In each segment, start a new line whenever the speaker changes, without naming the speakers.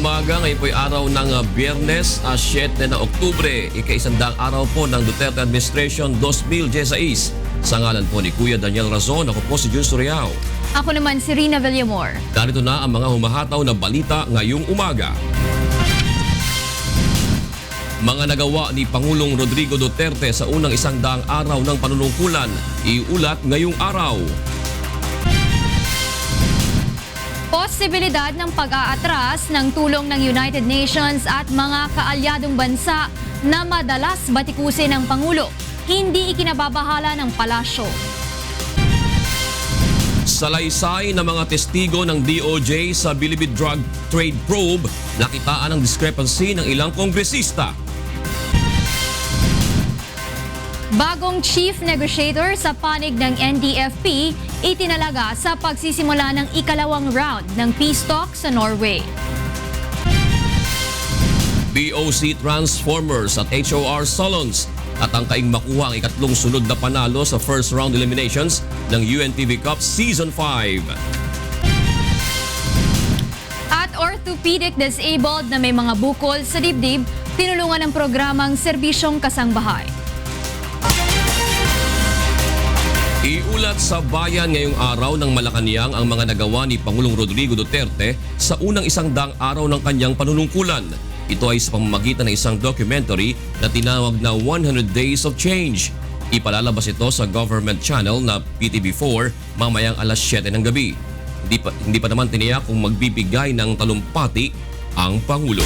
umaga, ngayon po'y araw ng Biyernes, 7 na Oktubre. Ika-100 araw po ng Duterte Administration 2016. Sa ngalan po ni Kuya Daniel Razon, ako po si Jun Suriao.
Ako naman si Rina Villamor.
Darito na ang mga humahataw na balita ngayong umaga. Mga nagawa ni Pangulong Rodrigo Duterte sa unang 100 araw ng panunungkulan, iulat ngayong araw.
Posibilidad ng pag-aatras ng tulong ng United Nations at mga kaalyadong bansa na madalas batikusin ng Pangulo, hindi ikinababahala ng palasyo.
Salaysay ng mga testigo ng DOJ sa Bilibid Drug Trade Probe, nakitaan ang discrepancy ng ilang kongresista.
Bagong chief negotiator sa panig ng NDFP, itinalaga sa pagsisimula ng ikalawang round ng peace talks sa Norway.
BOC Transformers at HOR Solons at ang kaing makuha ang ikatlong sunod na panalo sa first round eliminations ng UNTV Cup Season 5.
At orthopedic disabled na may mga bukol sa dibdib, tinulungan ng programang Serbisyong Kasangbahay.
Iulat sa bayan ngayong araw ng Malacanang ang mga nagawa ni Pangulong Rodrigo Duterte sa unang 100 araw ng kanyang panunungkulan. Ito ay sa pamamagitan ng isang documentary na tinawag na 100 Days of Change. Ipalalabas ito sa government channel na PTV4 mamayang alas 7 ng gabi. Hindi pa naman tiniyak kung magbibigay ng talumpati ang Pangulo.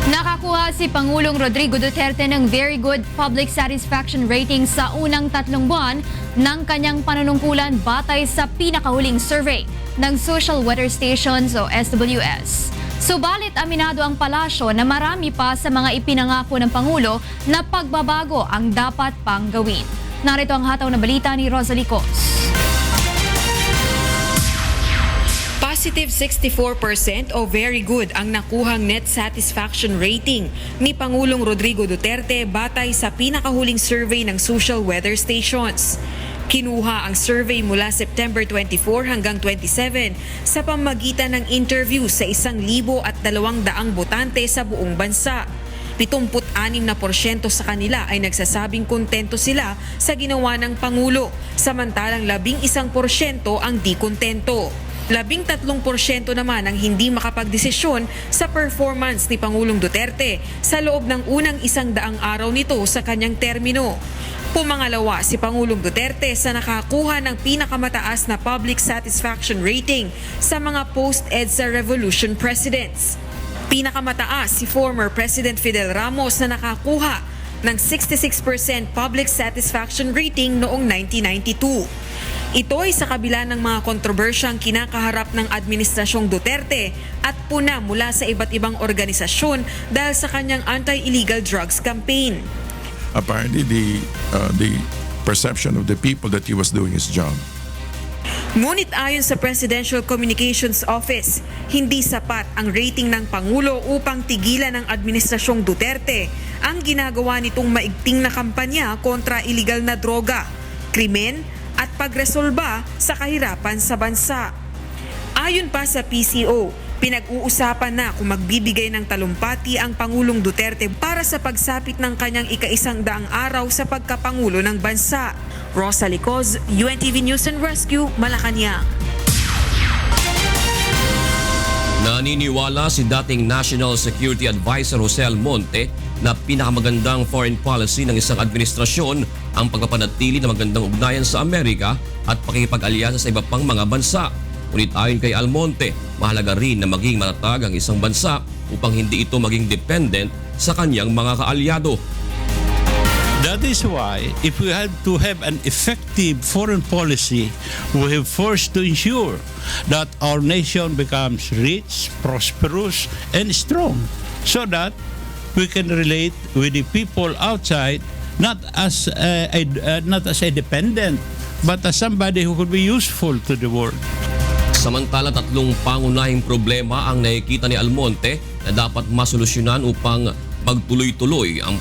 Nakakuha si Pangulong Rodrigo Duterte ng Very Good Public Satisfaction Rating sa unang 3 buwan ng kanyang panunungkulan batay sa pinakahuling survey ng Social Weather Stations o SWS. Subalit aminado ang palasyo na marami pa sa mga ipinangako ng Pangulo na pagbabago ang dapat pang gawin. Narito ang hataw na balita ni Rosalie Cos.
Positive 64% o very good ang nakuhang net satisfaction rating ni Pangulong Rodrigo Duterte batay sa pinakahuling survey ng Social Weather Stations. Kinuha ang survey mula September 24 hanggang 27 sa pamamagitan ng interview sa 1,200 botante sa buong bansa. 76% sa kanila ay nagsasabing kontento sila sa ginawa ng Pangulo, samantalang 11% ang di kontento. 13% naman ang hindi makapagdesisyon sa performance ni Pangulong Duterte sa loob ng unang 100 araw nito sa kanyang termino. Pumangalawa si Pangulong Duterte sa nakakuha ng pinakamataas na public satisfaction rating sa mga post-EDSA revolution presidents. Pinakamataas si former President Fidel Ramos na nakakuha ng 66% public satisfaction rating noong 1992. Ito ay sa kabila ng mga kontrobersyang kinakaharap ng Administrasyong Duterte at puna mula sa iba't ibang organisasyon dahil sa kanyang anti-illegal drugs campaign.
Apparently, the perception of the people that he was doing his job.
Ngunit ayon sa Presidential Communications Office, hindi sapat ang rating ng Pangulo upang tigilan ng Administrasyong Duterte ang ginagawa nitong maigting na kampanya kontra illegal na droga, krimen, at pagresolba sa kahirapan sa bansa. Ayon pa sa PCO, pinag-uusapan na kung magbibigay ng talumpati ang Pangulong Duterte para sa pagsapit ng kanyang ika-100 araw sa pagkapangulo ng bansa. Rosalie Cos, UNTV News and Rescue, Malacanang.
Naniniwala si dating National Security Advisor Jose Almonte na pinakamagandang foreign policy ng isang administrasyon ang pagpapanatili ng magandang ugnayan sa Amerika at pakikipag-alyansa sa iba pang mga bansa. Ngunit ayon kay Almonte, mahalaga rin na maging matatag ang isang bansa upang hindi ito maging dependent sa kanyang mga kaalyado.
That is why, if we had to have an effective foreign policy, we have first to ensure that our nation becomes rich, prosperous, and strong, so that we can relate with the people outside not as a dependent, but as somebody who could be useful to the world.
Samantala, 3 pangunahing problema ang nakikita ni Almonte na dapat masolusyonan upang magtuloy-tuloy ang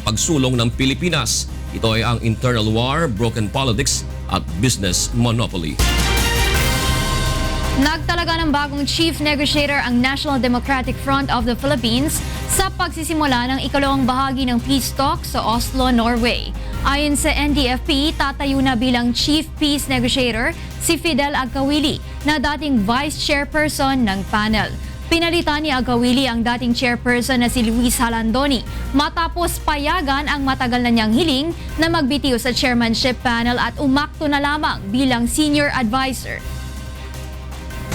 pagsulong ng Pilipinas. Ito ay ang internal war, broken politics at business monopoly.
Nagtalaga ng bagong chief negotiator ang National Democratic Front of the Philippines sa pagsisimula ng ikalawang bahagi ng peace talks sa Oslo, Norway. Ayon sa NDFP, tatayo na bilang chief peace negotiator si Fidel Agkawili na dating vice chairperson ng panel. Pinalitan ni Agkawili ang dating chairperson na si Luis Halandoni matapos payagan ang matagal na niyang hiling na magbitiw sa chairmanship panel at umakto na lamang bilang senior advisor.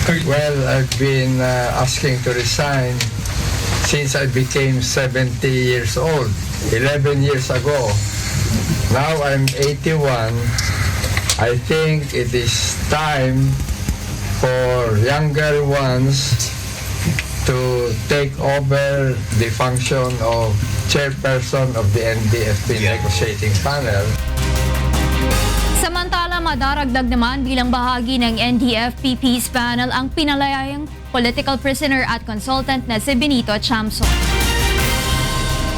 Well, I've been asking to resign since I became 70 years old, 11 years ago. Now I'm 81. I think it is time for younger ones to take over the function of chairperson of the NDFP negotiating panel.
Samantala, madaragdag naman bilang bahagi ng NDFP Peace Panel ang pinalayang political prisoner at consultant na si Benito Chamson.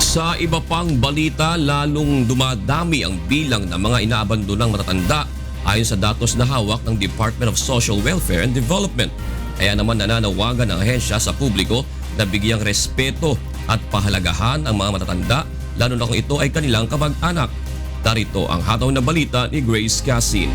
Sa iba pang balita, lalong dumadami ang bilang ng mga inaabandonang matatanda ayon sa datos na hawak ng Department of Social Welfare and Development. Kaya naman nananawagan ang ahensya sa publiko na bigyang respeto at pahalagahan ang mga matatanda, lalo na kung ito ay kanilang kamag-anak. Narito ang hataw na balita ni Grace Casin.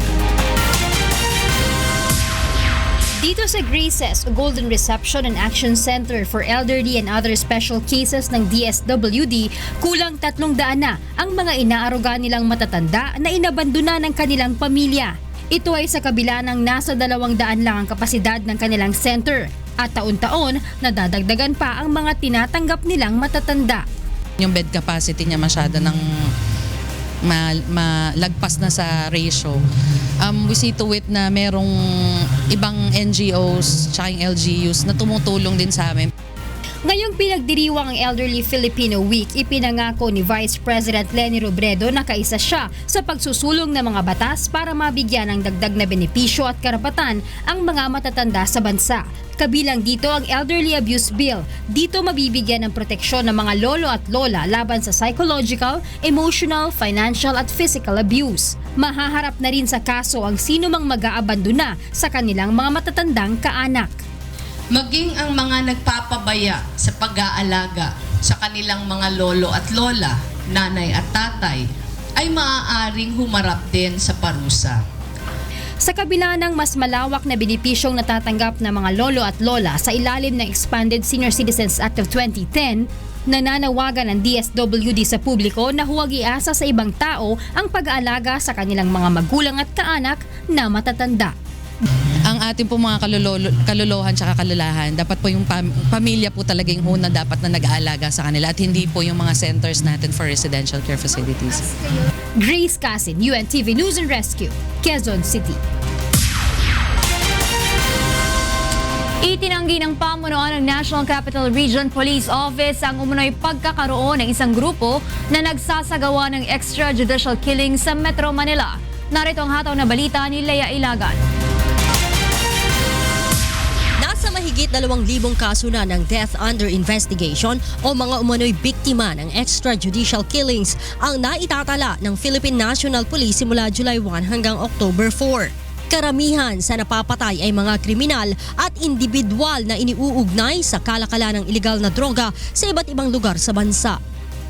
Dito sa Graces, Golden Reception and Action Center for Elderly and Other Special Cases ng DSWD, kulang 300 na ang mga inaaruga nilang matatanda na inabandona ng kanilang pamilya. Ito ay sa kabila ng nasa 200 lang ang kapasidad ng kanilang center at taon-taon nadadagdagan pa ang mga tinatanggap nilang matatanda.
Yung bed capacity niya masyado ng malagpas na sa ratio. We see to it na merong ibang NGOs tsaka yung LGUs na tumutulong din sa amin.
Ngayong pinagdiriwang ang Elderly Filipino Week, ipinangako ni Vice President Leni Robredo na kaisa siya sa pagsusulong ng mga batas para mabigyan ng dagdag na benepisyo at karapatan ang mga matatanda sa bansa. Kabilang dito ang Elderly Abuse Bill. Dito mabibigyan ng proteksyon ng mga lolo at lola laban sa psychological, emotional, financial at physical abuse. Mahaharap na rin sa kaso ang sino mang mag-aabandona sa kanilang mga matatandang kaanak.
Maging ang mga nagpapabaya sa pag-aalaga sa kanilang mga lolo at lola, nanay at tatay, ay maaaring humarap din sa parusa.
Sa kabila ng mas malawak na benepisyong natatanggap ng mga lolo at lola sa ilalim ng Expanded Senior Citizens Act of 2010, nananawagan ng DSWD sa publiko na huwag iasa sa ibang tao ang pag-aalaga sa kanilang mga magulang at kaanak na matatanda.
Ang ating po mga kaluluhan tsaka kalulahan, dapat po yung pamilya po talaga yung una dapat na nag-aalaga sa kanila at hindi po yung mga centers natin for residential care facilities.
Grace Casin, UNTV News and Rescue, Quezon City.
Itinanggi ng pamunuan ng National Capital Region Police Office ang umunoy pagkakaroon ng isang grupo na nagsasagawa ng extrajudicial killing sa Metro Manila. Narito ang hataw na balita ni Lea Ilagan.
Nasa mahigit 2,000 kaso na ng death under investigation o mga umano'y biktima ng extrajudicial killings ang naitatala ng Philippine National Police simula July 1 hanggang October 4. Karamihan sa napapatay ay mga kriminal at individual na iniuugnay sa kalakalan ng ilegal na droga sa iba't ibang lugar sa bansa.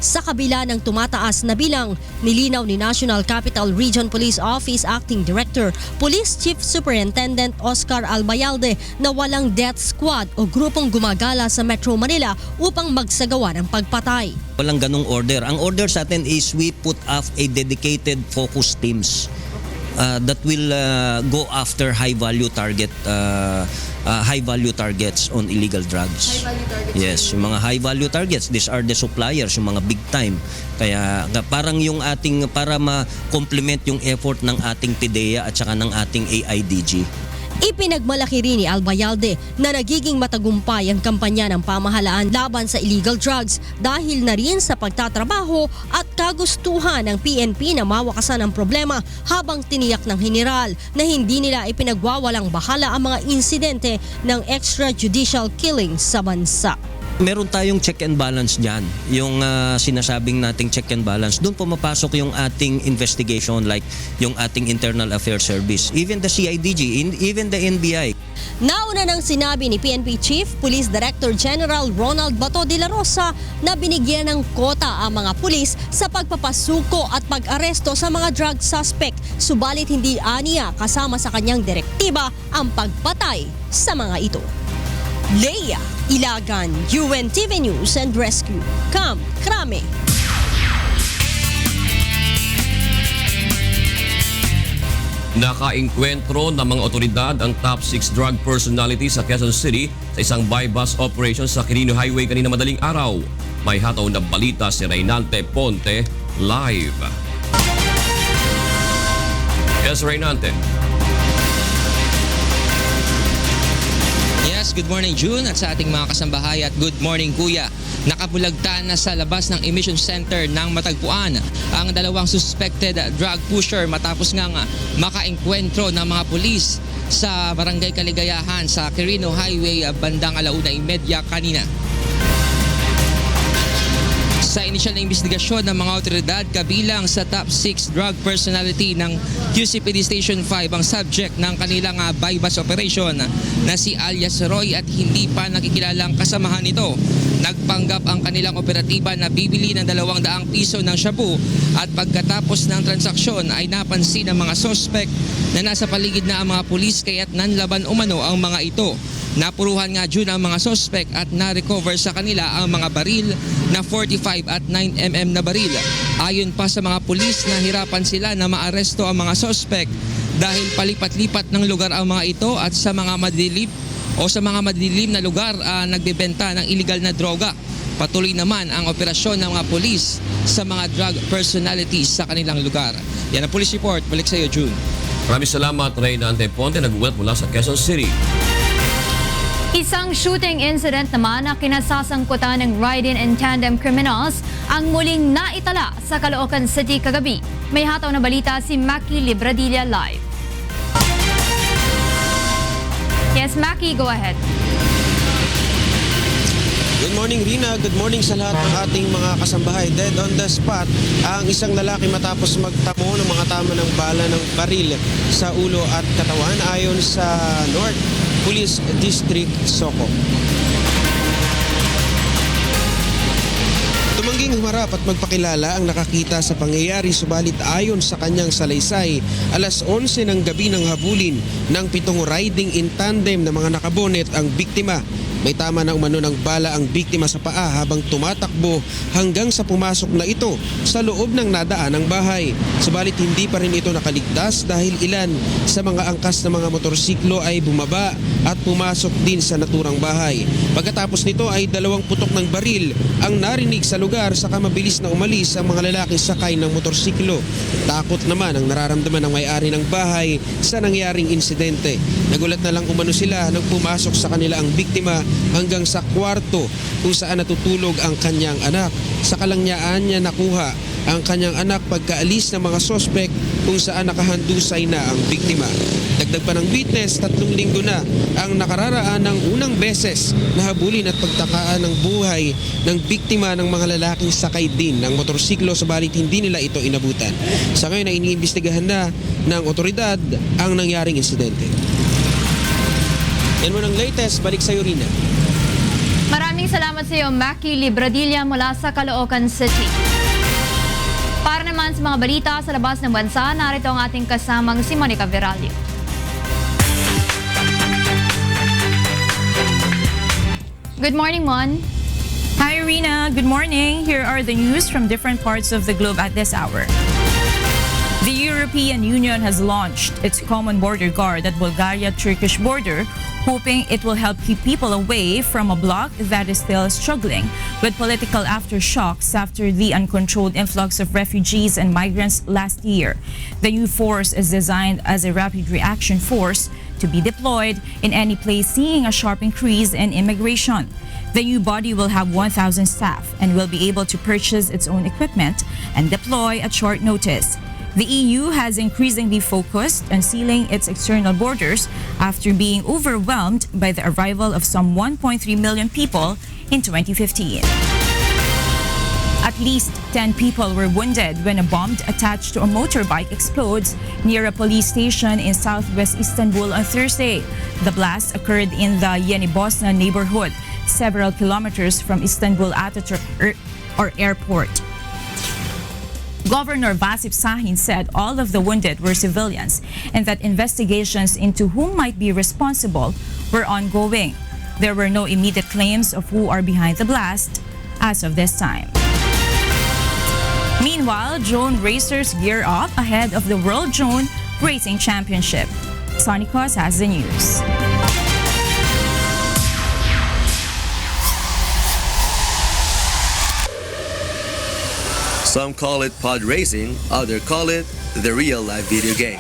Sa kabila ng tumataas na bilang, nilinaw ni National Capital Region Police Office Acting Director, Police Chief Superintendent Oscar Albayalde na walang death squad o grupong gumagala sa Metro Manila upang magsagawa ng pagpatay.
Walang ganong order. Ang order sa atin is we put up a dedicated focus teams that will go after high value targets on illegal drugs. Yes, yung mga high value targets, these are the suppliers, yung mga big time. Kaya parang yung ating para ma-complement yung effort ng ating PIDEA at saka ng ating AIDG.
Ipinagmalaki rin ni Albayalde na nagiging matagumpay ang kampanya ng pamahalaan laban sa illegal drugs dahil na rin sa pagtatrabaho at kagustuhan ng PNP na mawakasan ang problema habang tiniyak ng general na hindi nila ipinagwawalang bahala ang mga insidente ng extrajudicial killings sa bansa.
Meron tayong check and balance dyan. Yung sinasabing nating check and balance, doon pumapasok yung ating investigation like yung ating Internal Affairs Service, even the CIDG, even the NBI.
Nauna nang sinabi ni PNP Chief Police Director General Ronald Bato de la Rosa na binigyan ng kota ang mga pulis sa pagpapasuko at pag-aresto sa mga drug suspect. Subalit hindi aniya kasama sa kanyang direktiba ang pagpatay sa mga ito. Leia Ilagan, UNTV News and Rescue, Camp Crame.
Nakaengkwentro ng mga otoridad ang top 6 drug personalities sa Quezon City sa isang buy-bus operation sa Quirino Highway kanina madaling araw. May hataw na balita si Reynante Ponte live. Yes, Reynante.
Yes, good morning June at sa ating mga kasambahay at good morning Kuya. Nakabulagtan na sa labas ng emission center ng matagpuan ang dalawang suspected drug pusher matapos ngang makaengkwentro ng mga pulis sa Barangay Kaligayahan sa Quirino Highway bandang 1:30 kanina. Sa inisyal na investigasyon ng mga otoridad, kabilang sa top 6 drug personality ng QCPD Station 5 ang subject ng kanilang buy-bus operation na si alias Roy at hindi pa nakikilalang kasamahan nito. Nagpanggap ang kanilang operatiba na bibili ng 200 piso ng shabu at pagkatapos ng transaksyon ay napansin ng mga suspect na nasa paligid na ang mga pulis kaya't nanlaban umano ang mga ito. Napuruhan nga June ang mga suspect at na-recover sa kanila ang mga baril na 45 at 9mm na baril. Ayon pa sa mga pulis, nahirapan sila na maaresto ang mga suspect dahil palipat-lipat ng lugar ang mga ito at sa mga madilim na lugar nagbebenta ng illegal na droga. Patuloy naman ang operasyon ng mga pulis sa mga drug personalities sa kanilang lugar. Yan ang police report. Balik sa iyo, June.
Maraming salamat, Reynante Ponte. Nag-ulat mula sa Quezon City.
Isang shooting incident naman na kinasasangkutan ng ride-in and tandem criminals ang muling naitala sa Caloocan City kagabi. May hataw na balita si Maki Libradilla live. Yes, Maki, go ahead.
Good morning Rina, good morning sa lahat ng ating mga kasambahay. Dead on the spot ang isang lalaki matapos magtamo ng mga tama ng bala ng baril sa ulo at katawan ayon sa North Police District Soco. Tumangging humarap at magpakilala ang nakakita sa pangyayari subalit ayon sa kanyang salaysay, alas 11 ng gabi ng habulin ng 7 riding in tandem na mga nakabonet ang biktima. May tama na umano ng bala ang biktima sa paa habang tumatakbo hanggang sa pumasok na ito sa loob ng nadaanang bahay. Subalit hindi pa rin ito nakaligtas dahil ilan sa mga angkas na mga motorsiklo ay bumaba at pumasok din sa naturang bahay. Pagkatapos nito ay 2 putok ng baril ang narinig sa lugar saka mabilis na umalis ang mga lalaking sakay ng motorsiklo. Takot naman ang nararamdaman ng may-ari ng bahay sa nangyaring insidente. Nagulat na lang umano sila nang pumasok sa kanila ang biktima hanggang sa kwarto kung saan natutulog ang kanyang anak. Sa kalangyaan niya nakuha ang kanyang anak pagkaalis ng mga sospek kung saan nakahandusay na ang biktima. Dagdag pa ng witness, 3 linggo na ang nakararaan ng unang beses na habulin at pagtakaan ng buhay ng biktima ng mga lalaking sakay din ng motorsiklo subalit hindi nila ito inabutan. Sa ngayon ay iniimbestigahan na ng otoridad ang nangyaring insidente. Yan mo ng latest, balik sa Rina.
Maraming salamat sa iyo, Maki Libradilla mula sa Caloocan City. Para naman sa mga balita sa labas ng bansa, narito ang ating kasamang si Monica Veralio. Good morning, Mon.
Hi, Irina. Good morning. Here are the news from different parts of the globe at this hour. The European Union has launched its common border guard at Bulgaria-Turkish border, hoping it will help keep people away from a bloc that is still struggling with political aftershocks after the uncontrolled influx of refugees and migrants last year. The new force is designed as a rapid reaction force to be deployed in any place seeing a sharp increase in immigration. The new body will have 1,000 staff and will be able to purchase its own equipment and deploy at short notice. The EU has increasingly focused on sealing its external borders after being overwhelmed by the arrival of some 1.3 million people in 2015. At least 10 people were wounded when a bomb attached to a motorbike explodes near a police station in southwest Istanbul on Thursday. The blast occurred in the Yeni Bosna neighborhood, several kilometers from Istanbul Ataturk airport. Governor Vasip Sahin said all of the wounded were civilians and that investigations into who might be responsible were ongoing. There were no immediate claims of who are behind the blast as of this time. Meanwhile, drone racers gear up ahead of the World Drone Racing Championship. Sonicos has the news.
Some call it pod racing, others call it the real life video game.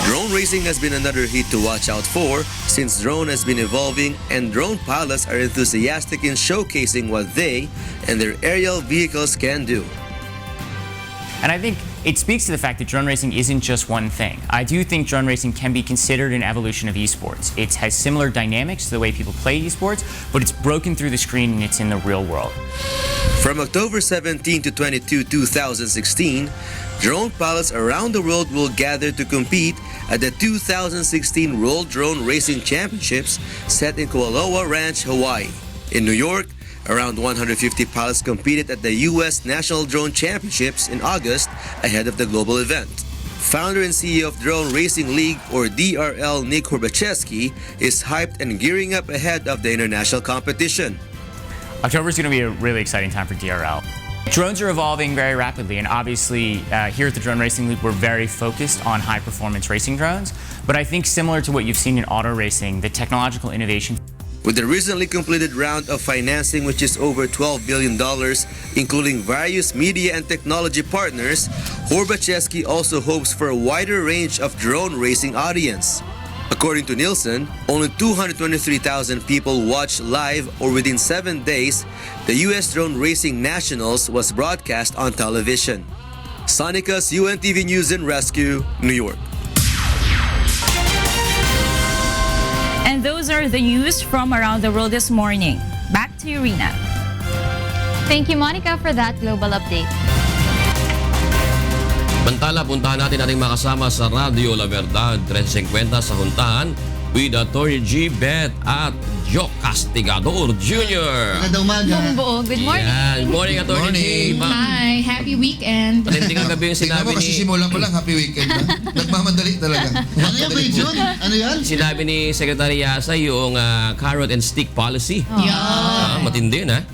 Drone racing has been another hit to watch out for since drone has been evolving and drone pilots are enthusiastic in showcasing what they and their aerial vehicles can do.
And I think it speaks to the fact that drone racing isn't just one thing. I do think drone racing can be considered an evolution of esports. It has similar dynamics to the way people play esports, but it's broken through the screen and it's in the real world.
From October 17 to 22, 2016, drone pilots around the world will gather to compete at the 2016 World Drone Racing Championships set in Kualoa Ranch, Hawaii. In New York, around 150 pilots competed at the U.S. National Drone Championships in August ahead of the global event. Founder and CEO of Drone Racing League, or DRL, Nick Horbacheski, is hyped and gearing up ahead of the international competition.
October is going to be a really exciting time for DRL. Drones are evolving very rapidly, and obviously here at the Drone Racing League, we're very focused on high-performance racing drones. But I think similar to what you've seen in auto racing, the technological innovation.
With the recently completed round of financing, which is over $12 billion, including various media and technology partners, Horbacheski also hopes for a wider range of drone racing audience. According to Nielsen, only 223,000 people watched live or within 7 days, the U.S. Drone Racing Nationals was broadcast on television. Sonicus, UNTV News and Rescue, New York.
And those are the news from around the world this morning. Back to you, Rina.
Thank you, Monica, for that global update.
Mantala, puntahan natin ating makasama sa Radio La Verdad 350 sa Huntahan with Atty. G. Bet at Joe Castigador Jr.
Magandang umaga.
Buong good morning.
Yeah, good morning, Atty. G.
Hi, happy weekend.
Hindi ka gabi yung
Tingnan
sinabi
mo, kasi simulan pa lang, happy weekend. Ha? Nagmamadali talaga. Ano yan, Kuya Jun? Ano yan?
Sinabi ni Secretary Yasa yung carrot and stick policy. Matindi na.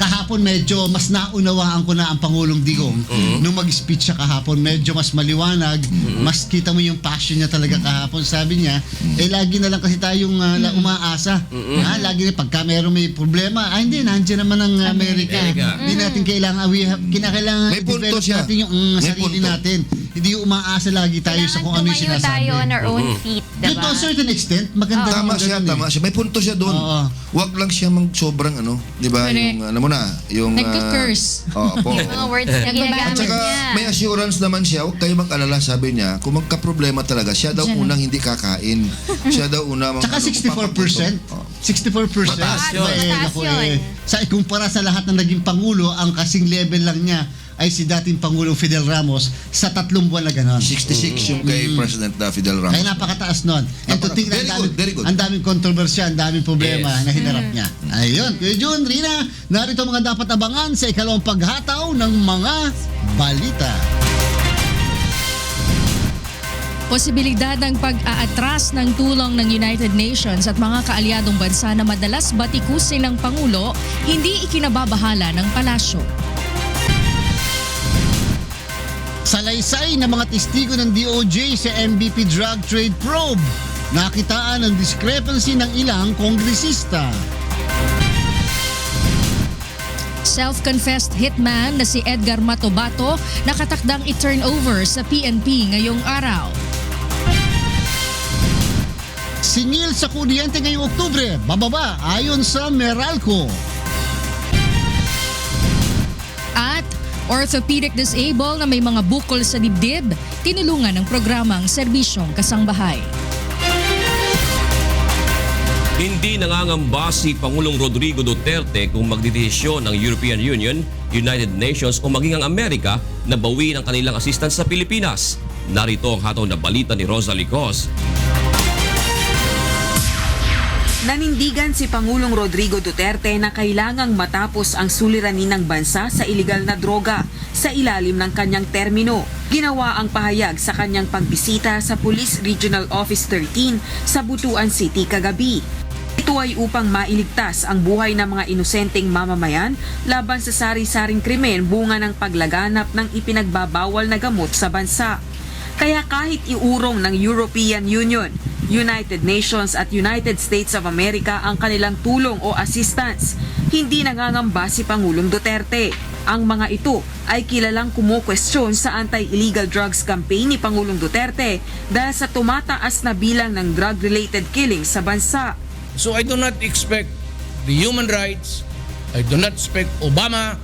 Kahapon medyo mas naunawaan ko na ang Pangulong Digong nung mag-speech siya kahapon. Medyo mas maliwanag, mas kita mo yung passion niya talaga kahapon. Sabi niya, lagi na lang kasi tayong umaasa. Lagi na pagka may problema, hindi, nandiyan naman ang Amerika. Hindi natin kailangan, kinakailangan i-develop natin yung sarili natin. Hindi umaasa lagi tayo sa kung ano yung sinasabi.
Tayo on our own feet, diba?
To a certain extent, maganda.
Tama siya. May punto siya doon. Huwag lang siya sobrang di ba? Yung ano mo na, yung
nagka-curse.
Po.
Mga words na ginagamit
At saka
niya.
may assurance naman siya, huwag kayo mag-alala, sabi niya, kung magka-problema talaga, siya daw unang hindi kakain. Siya daw unang...
Tsaka 64%. 64%.
Mataas yun.
Sa ikumpara sa lahat ng naging Pangulo, ang kasing level lang niya ay si dating Pangulong Fidel Ramos sa 3 buwan na gano'n.
66 yung kay President Fidel Ramos.
Ay napakataas nun. And to think na
very good.
ang daming kontrobersya, ang daming problema na hinarap niya. Ayun. Kuya Jun, Rina, narito mga dapat abangan sa ikalawang paghataw ng mga balita.
Posibilidad ng pag-aatras ng tulong ng United Nations at mga kaalyadong bansa na madalas batikusin ng Pangulo, hindi ikinababahala ng palasyo.
Salaysay ng mga testigo ng DOJ sa MVP drug trade probe. Nakitaan ang discrepancy ng ilang kongresista.
Self-confessed hitman na si Edgar Matobato nakatakdang i-turn over sa PNP ngayong araw.
Singil sa kuryente ngayong Oktubre, bababa ayon sa Meralco.
At orthopedic disabled na may mga bukol sa dibdib, tinulungan ng programang Serbisyong Kasangbahay.
Hindi nangangamba si Pangulong Rodrigo Duterte kung magdedesisyon ng European Union United Nations o maging ang Amerika na bawiin ang kanilang assistance sa Pilipinas. Narito ang hataw na balita ni Rosa Licos.
Nanindigan si Pangulong Rodrigo Duterte na kailangang matapos ang suliranin ng bansa sa iligal na droga sa ilalim ng kanyang termino. Ginawa ang pahayag sa kanyang pagbisita sa Police Regional Office 13 sa Butuan City kagabi. Ito ay upang mailigtas ang buhay ng mga inosenteng mamamayan laban sa sari-saring krimen bunga ng paglaganap ng ipinagbabawal na gamot sa bansa. Kaya kahit iurong ng European Union, United Nations at United States of America ang kanilang tulong o assistance, hindi nangangamba si Pangulong Duterte. Ang mga ito ay kilalang kumukwestiyon sa anti-illegal drugs campaign ni Pangulong Duterte dahil sa tumataas na bilang ng drug-related killings sa bansa.
So I do not expect the human rights, I do not expect Obama,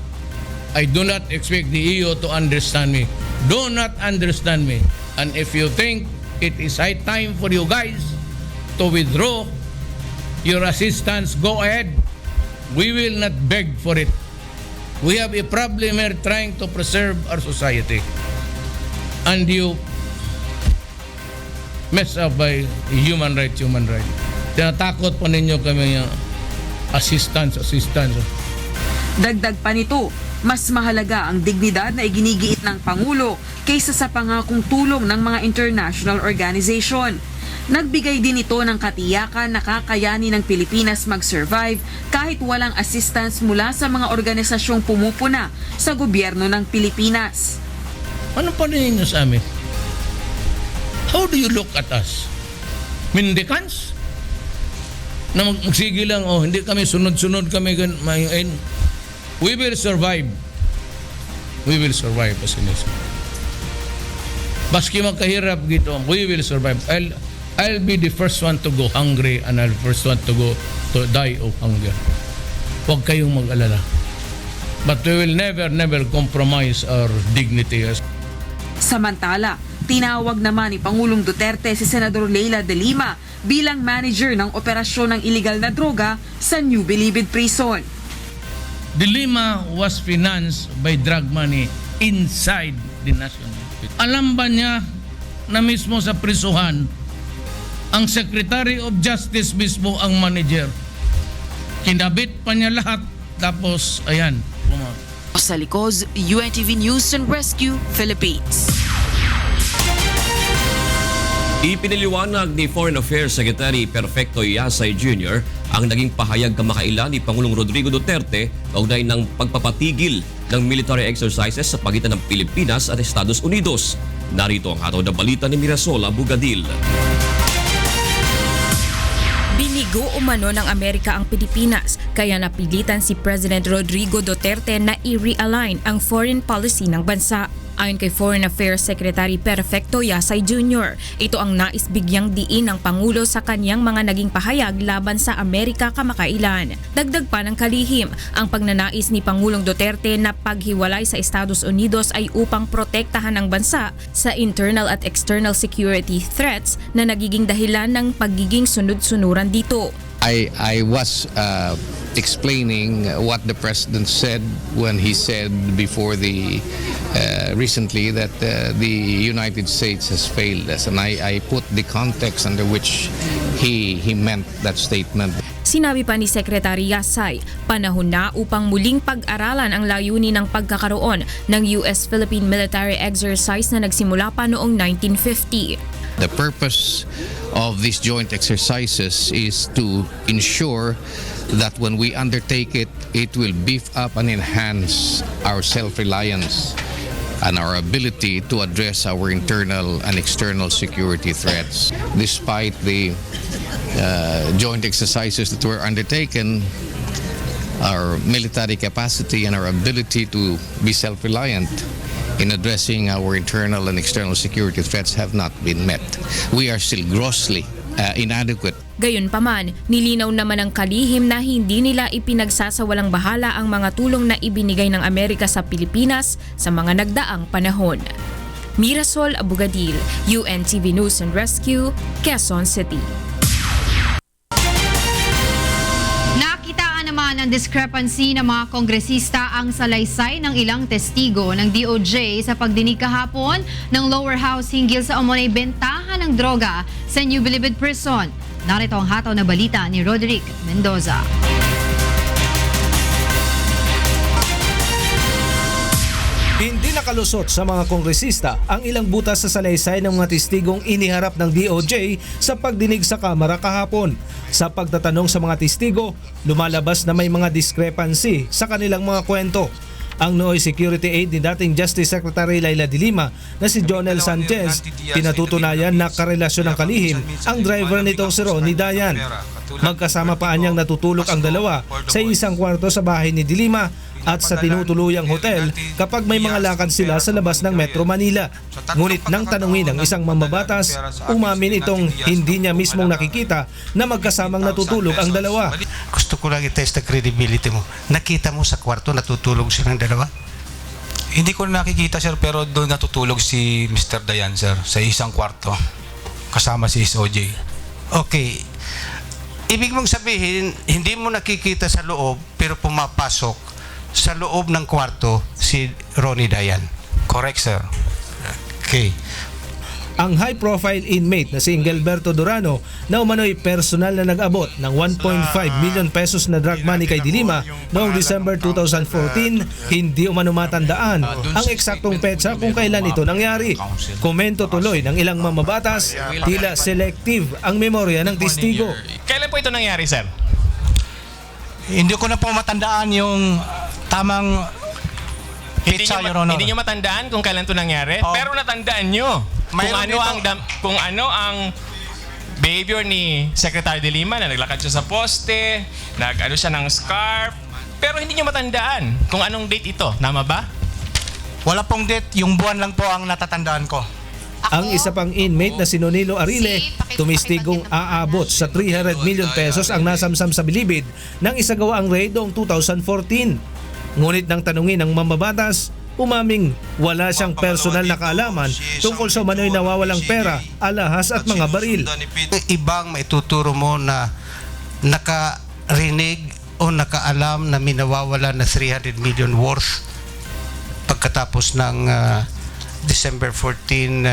I do not expect the EU to understand me. Do not understand me. And if you think it is high time for you guys to withdraw your assistance, go ahead. We will not beg for it. We have a problem here trying to preserve our society. And you mess up by human rights. Tinatakot pa ninyo kami assistance.
Dagdag pa nito, mas mahalaga ang dignidad na iginigiit ng Pangulo kaysa sa pangakong tulong ng mga international organization. Nagbigay din ito ng katiyakan na kakayanin ng Pilipinas mag-survive kahit walang assistance mula sa mga organisasyong pumupuna sa gobyerno ng Pilipinas.
Ano pa ninyo sa amin? How do you look at us? Mendicants? Na magsige lang, hindi kami sunod-sunod kami. We will survive. We will survive, Pasinis. Baski magkahirap gito, we will survive. I'll be the first one to go hungry and I'll first one to die of hunger. Huwag kayong mag-alala. But we will never compromise our dignity.
Samantala, tinawag naman ni Pangulong Duterte si Senador Leila de Lima bilang manager ng operasyon ng iligal na droga sa New Bilibid Prison.
De Lima was financed by drug money inside the national. Alam ba niya na mismo sa prisuhan, ang Secretary of Justice mismo ang manager? Kinabit pa niya lahat, tapos ayan.
Rosa Licos, UNTV News and Rescue, Philippines.
Ipiniliwanag ni Foreign Affairs Secretary Perfecto Yasay Jr. ang naging pahayag kamakailan ni Pangulong Rodrigo Duterte kaugnay ng pagpapatigil ng military exercises sa pagitan ng Pilipinas at Estados Unidos. Narito ang hataw na balita ni Mirasol Abugadil.
Binigo umano ng Amerika ang Pilipinas, kaya napilitan si President Rodrigo Duterte na i-realign ang foreign policy ng bansa. Ayon kay Foreign Affairs Secretary Perfecto Yasay Jr., ito ang nais bigyang diin ng Pangulo sa kanyang mga naging pahayag laban sa Amerika kamakailan. Dagdag pa ng kalihim, ang pagnanais ni Pangulong Duterte na paghiwalay sa Estados Unidos ay upang protektahan ang bansa sa internal at external security threats na nagiging dahilan ng pagiging sunod-sunuran dito.
I was explaining what the president said when he said before the recently that the United States has failed us, and I put the context under which he meant that statement.
Sinabi pa ni Secretary Yasay, panahon na upang muling pag-aralan ang layunin ng pagkakaroon ng US-Philippine military exercise na nagsimula pa noong 1950.
The purpose of these joint exercises is to ensure that when we undertake it, it will beef up and enhance our self-reliance and our ability to address our internal and external security threats. Despite the joint exercises that were undertaken, our military capacity and our ability to be self-reliant in addressing our internal and external security threats have not been met. We are still grossly inadequate.
Gayunpaman, nilinaw naman ng kalihim na hindi nila ipinagsasawalang bahala ang mga tulong na ibinigay ng Amerika sa Pilipinas sa mga nagdaang panahon. Mirasol Abugadil, UNTV News and Rescue, Quezon City.
Nakitaan naman ng
ng discrepancy ng mga kongresista ang salaysay ng ilang testigo ng DOJ sa pagdinig kahapon ng lower house hinggil sa umunay bentahan ng droga sa New Bilibid Prison. Narito ang hataw na balita ni Roderick Mendoza.
Hindi nakalusot sa mga kongresista ang ilang butas sa salaysay ng mga testigong iniharap ng DOJ sa pagdinig sa Kamara kahapon. Sa pagtatanong sa mga testigo, lumalabas na may mga discrepancy sa kanilang mga kwento. Ang Nooy Security Aide ni dating Justice Secretary Laila de Lima na si Jonel Sanchez, pinatutunayan na karelasyon ng kalihim ang driver nitong si Ronnie Dayan. Magkasama pa anyang natutulog ang dalawa sa isang kwarto sa bahay ni de Lima at sa tinutuluyang hotel kapag may mga lakad sila sa labas ng Metro Manila. Ngunit nang tanungin ng isang mambabatas, umamin itong hindi niya mismong nakikita na magkasamang natutulog ang dalawa.
Gusto ko lang i-test ang credibility mo. Nakita mo sa kwarto natutulog silang dalawa?
Hindi ko nakikita sir, pero doon natutulog si Mr. Dayan sir sa isang kwarto kasama si SOJ.
Okay. Ibig mong sabihin, hindi mo nakikita sa loob pero pumapasok sa loob ng kwarto si Ronnie Dayan.
Correct, sir.
Okay. Ang high-profile inmate na si Ingelberto Durano na umano'y personal na nag-abot ng 1.5 million pesos na drug money kay de Lima noong December 2014, hindi umano matandaan ang eksaktong petsa kung kailan ito nangyari. Komento tuloy ng ilang mamabatas, tila selective ang memorya ng testigo.
Kailan po ito nangyari, sir?
Hindi ko na po matandaan yung tamang pizza, Your Honor.
Hindi nyo matandaan kung kailan ito nangyari, pero natandaan nyo kung ano ang behavior ni Secretary de Lima na naglakad siya sa poste, nag-ano siya ng scarf, pero hindi nyo matandaan kung anong date ito. Tama ba?
Wala pong date, yung buwan lang po ang natatandaan ko.
Ang isa pang inmate na si Nonilo Arile, tumistigong aabot sa 300 million pesos ang nasamsam sa Bilibid nang isagawa ang raid noong 2014. Ngunit nang tanungin ng mambabatas, umaming wala siyang personal na kaalaman tungkol sa umano'y nawawalang pera, alahas at mga baril.
Ibang maituturo mo na nakarinig o nakaalam na minawawala na 300 million worth pagkatapos ng December 15,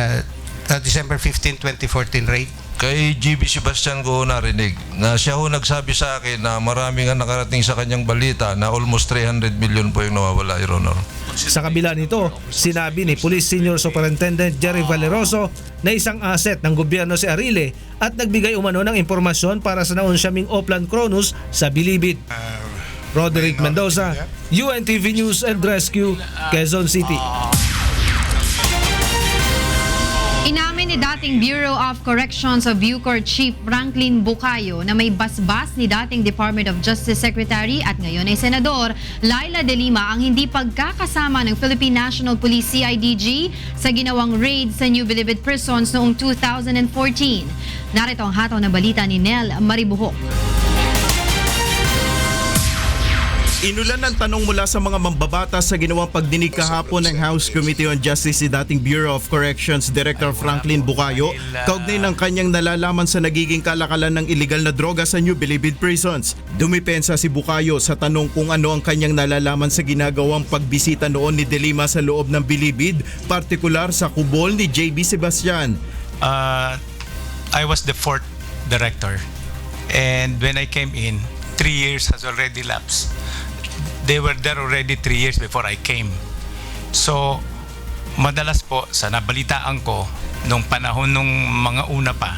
2014 raid?
Kay GB Sebastian ko narinig na siya ho nagsabi sa akin na marami nga nakarating sa kanyang balita na almost 300 million po yung nawawala, Your Honor.
Sa kabila nito, sinabi ni Police Senior Superintendent Jerry Valeroso na isang asset ng gobyerno si Arile at nagbigay umano ng impormasyon para sa naunsyaming Oplan Cronus sa Bilibid. Roderick Mendoza, UNTV News and Rescue, Quezon City.
Inamin ni dating Bureau of Corrections of Bucor Chief Franklin Bucayo na may basbas ni dating Department of Justice Secretary at ngayon ay Senador Laila de Lima ang hindi pagkakasama ng Philippine National Police CIDG sa ginawang raid sa New Bilibid Prisons noong 2014. Narito ang hataw na balita ni Nel Maribuhok.
Inulan ng tanong mula sa mga mambabatas sa ginawang pagdinig kahapon ng House Committee on Justice si dating Bureau of Corrections Director Franklin Bucayo kaugnay ng kanyang nalalaman sa nagiging kalakalan ng illegal na droga sa New Bilibid Prisons. Dumipensa si Bucayo sa tanong kung ano ang kanyang nalalaman sa ginagawang pagbisita noon ni de Lima sa loob ng Bilibid, partikular sa kubol ni JB Sebastian.
I was the fourth director, and when I came in, 3 years has already lapsed. They were there already 3 years before I came. So, madalas po, sa nabalitaan ko, nung panahon nung mga una pa,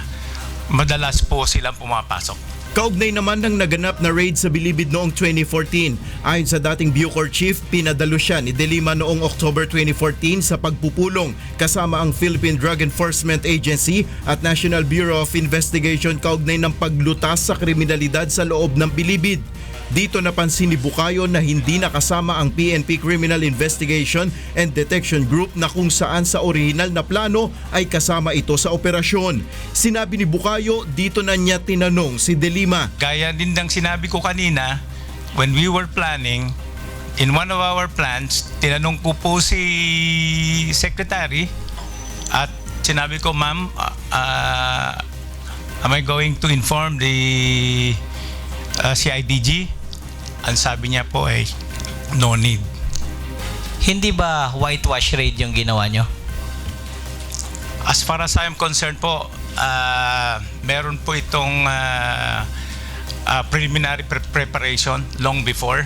madalas po silang pumapasok.
Kaugnay naman ng naganap na raid sa Bilibid noong 2014. Ayon sa dating Bucor Chief, pinadalo siya ni de Lima noong October 2014 sa pagpupulong kasama ang Philippine Drug Enforcement Agency at National Bureau of Investigation kaugnay ng paglutas sa kriminalidad sa loob ng Bilibid. Dito napansin ni Bucayo na hindi nakasama ang PNP Criminal Investigation and Detection Group na kung saan sa orihinal na plano ay kasama ito sa operasyon. Sinabi ni Bucayo, dito na niya tinanong si de Lima.
Gaya din ng sinabi ko kanina, when we were planning, in one of our plans, tinanong ko po si Secretary at sinabi ko, ma'am, am I going to inform the CIDG? ang sabi niya po ay no need.
Hindi ba whitewash raid yung ginawa nyo?
As far as I am concerned po, meron po itong preliminary preparation long before.